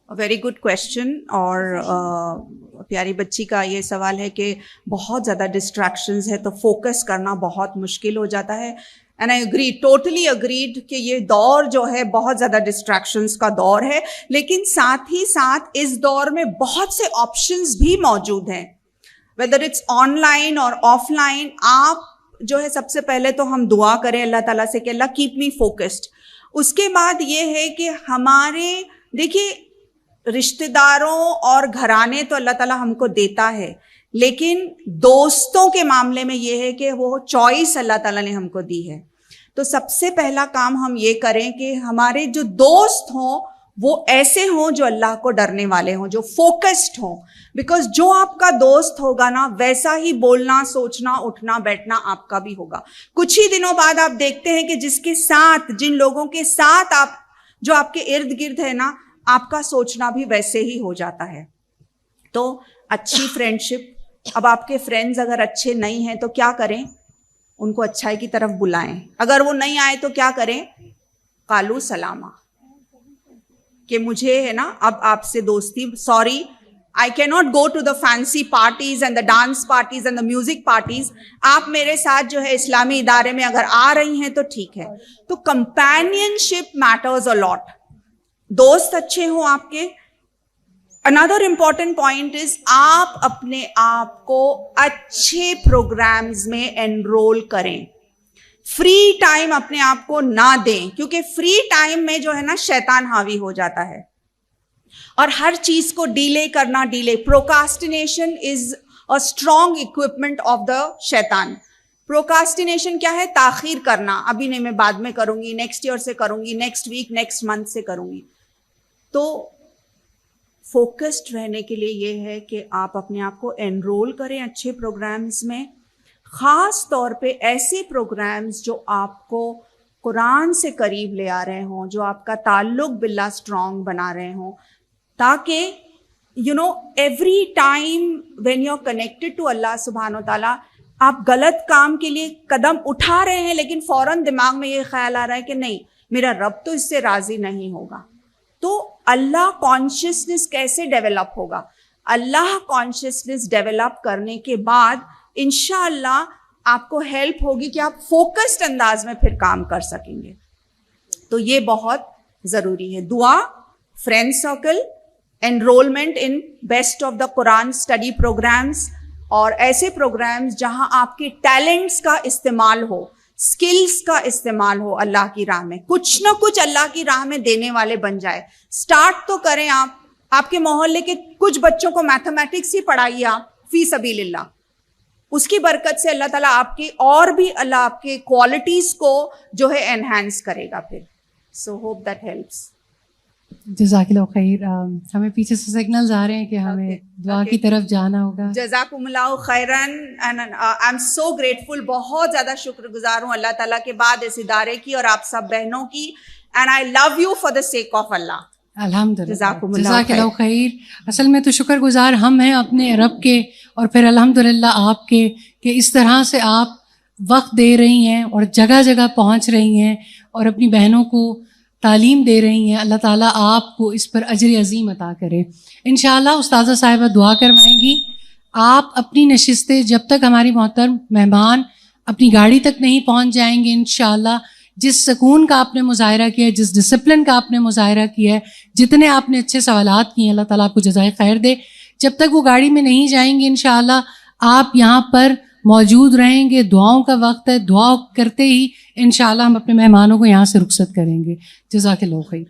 Speaker 1: Very good question. اور پیاری بچی کا یہ سوال ہے کہ بہت زیادہ ڈسٹریکشنز ہے تو فوکس کرنا بہت مشکل ہو جاتا ہے. And I agree, totally agreed کہ یہ دور جو ہے بہت زیادہ ڈسٹریکشنز کا دور ہے. لیکن ساتھ ہی ساتھ اس دور میں بہت سے آپشنز بھی موجود ہیں, ویدر اٹس آن لائن اور آف لائن. آپ جو ہے سب سے پہلے تو ہم دعا کریں اللہ تعالیٰ سے کہ اللہ کیپ می فوکسڈ. اس کے بعد یہ ہے کہ ہمارے دیکھیے رشتہ داروں اور گھرانے تو اللہ تعالیٰ ہم کو دیتا ہے, لیکن دوستوں کے معاملے میں یہ ہے کہ وہ چوائس اللہ تعالیٰ نے ہم کو دی ہے. تو سب سے پہلا کام ہم یہ کریں کہ ہمارے جو دوست ہوں وہ ایسے ہوں جو اللہ کو ڈرنے والے ہوں, جو فوکسڈ ہوں. بیکاز جو آپ کا دوست ہوگا نا ویسا ہی بولنا, سوچنا, اٹھنا, بیٹھنا آپ کا بھی ہوگا. کچھ ہی دنوں بعد آپ دیکھتے ہیں کہ جس کے ساتھ, جن لوگوں کے ساتھ آپ جو آپ کے ارد گرد ہے نا, آپ کا سوچنا بھی ویسے ہی ہو جاتا ہے. تو اچھی فرینڈشپ. اب آپ کے فرینڈز اگر اچھے نہیں ہیں تو کیا کریں؟ ان کو اچھائی کی طرف بلائیں. اگر وہ نہیں آئے تو کیا کریں؟ قالو سلاما, کہ مجھے ہے نا اب آپ سے دوستی, sorry I cannot go to the fancy parties and the dance parties and the music parties. آپ میرے ساتھ جو ہے اسلامی ادارے میں اگر آ رہی ہیں تو ٹھیک ہے. تو companionship matters a lot. دوست اچھے ہوں آپ کے. Another important point is آپ اپنے آپ کو اچھے پروگرامز میں انرول کریں. فری ٹائم اپنے آپ کو نہ دیں, کیونکہ فری ٹائم میں جو ہے نا شیطان حاوی ہو جاتا ہے اور ہر چیز کو ڈیلے کرنا. Procrastination is a strong equipment of the شیطان. پروکاسٹینیشن کیا ہے؟ تاخیر کرنا. ابھی نہیں, میں بعد میں کروں گی, نیکسٹ ایئر سے کروں گی, نیکسٹ ویک, نیکسٹ منتھ سے کروں گی. تو فوکسڈ رہنے کے لیے یہ ہے کہ آپ اپنے آپ کو انرول کریں اچھے پروگرامز میں, خاص طور پہ ایسے پروگرامز جو آپ کو قرآن سے قریب لے آ رہے ہوں, جو آپ کا تعلق باللہ اسٹرانگ بنا رہے ہوں, تاکہ every time when you are connected to اللہ سبحانہ و تعالیٰ, آپ غلط کام کے لیے قدم اٹھا رہے ہیں لیکن فوراً دماغ میں یہ خیال آ رہا ہے کہ نہیں, میرا رب تو اس سے راضی نہیں ہوگا. تو اللہ کانشیسنس کیسے ڈیولپ ہوگا؟ اللہ کانشیسنس ڈیولپ کرنے کے بعد انشاءاللہ آپ کو ہیلپ ہوگی کہ آپ فوکسڈ انداز میں پھر کام کر سکیں گے. تو یہ بہت ضروری ہے. دعا, friend circle, enrollment in best of the قرآن اسٹڈی پروگرامز, اور ایسے پروگرامز جہاں آپ کے ٹیلنٹس کا استعمال ہو, اسکلس کا استعمال ہو, اللہ کی راہ میں کچھ نہ کچھ اللہ کی راہ میں دینے والے بن جائے. اسٹارٹ تو کریں آپ کے محلے کے کچھ بچوں کو میتھمیٹکس ہی پڑھائیے آپ فی سبیل اللہ. اس کی برکت سے اللہ تعالیٰ آپ کی اور بھی اللہ آپ کے کوالٹیز کو جو ہے انہینس کرے گا پھر. So hope that helps.
Speaker 4: جزاک اللہ خیر. ہمیں پیچھے سے سگنلز آ رہے ہیں کہ ہمیں دعا کی طرف جانا ہوگا.
Speaker 1: جزاکم اللہ خیرن. آئی ایم سو گریٹفل, بہت زیادہ شکر گزار ہوں اللہ تعالیٰ کے بعد اس ادارے کی اور آپ سب بہنوں کی. And I love you for the sake of اللہ.
Speaker 4: الحمدللہ,
Speaker 1: جزاک
Speaker 4: اللہ خیر. اصل میں تو شکر گزار ہم ہیں اپنے رب کے, اور پھر الحمدللہ آپ کے, کہ اس طرح سے آپ وقت دے رہی ہیں اور جگہ جگہ پہنچ رہی ہیں اور اپنی بہنوں کو تعلیم دے رہی ہیں. اللہ تعالیٰ آپ کو اس پر اجر عظیم عطا کرے. انشاءاللہ استاذہ صاحبہ دعا کروائیں گی. آپ اپنی نشستیں جب تک ہماری محترم مہمان اپنی گاڑی تک نہیں پہنچ جائیں گے, انشاءاللہ جس سکون کا آپ نے مظاہرہ کیا ہے, جس ڈسپلن کا آپ نے مظاہرہ کیا ہے, جتنے آپ نے اچھے سوالات کیے ہیں, اللہ تعالیٰ آپ کو جزائے خیر دے. جب تک وہ گاڑی میں نہیں جائیں گے انشاءاللہ آپ یہاں پر موجود رہیں گے. دعاؤں کا وقت ہے, دعا کرتے ہی انشاءاللہ ہم اپنے مہمانوں کو یہاں سے رخصت کریں گے. جزاک اللہ خیر.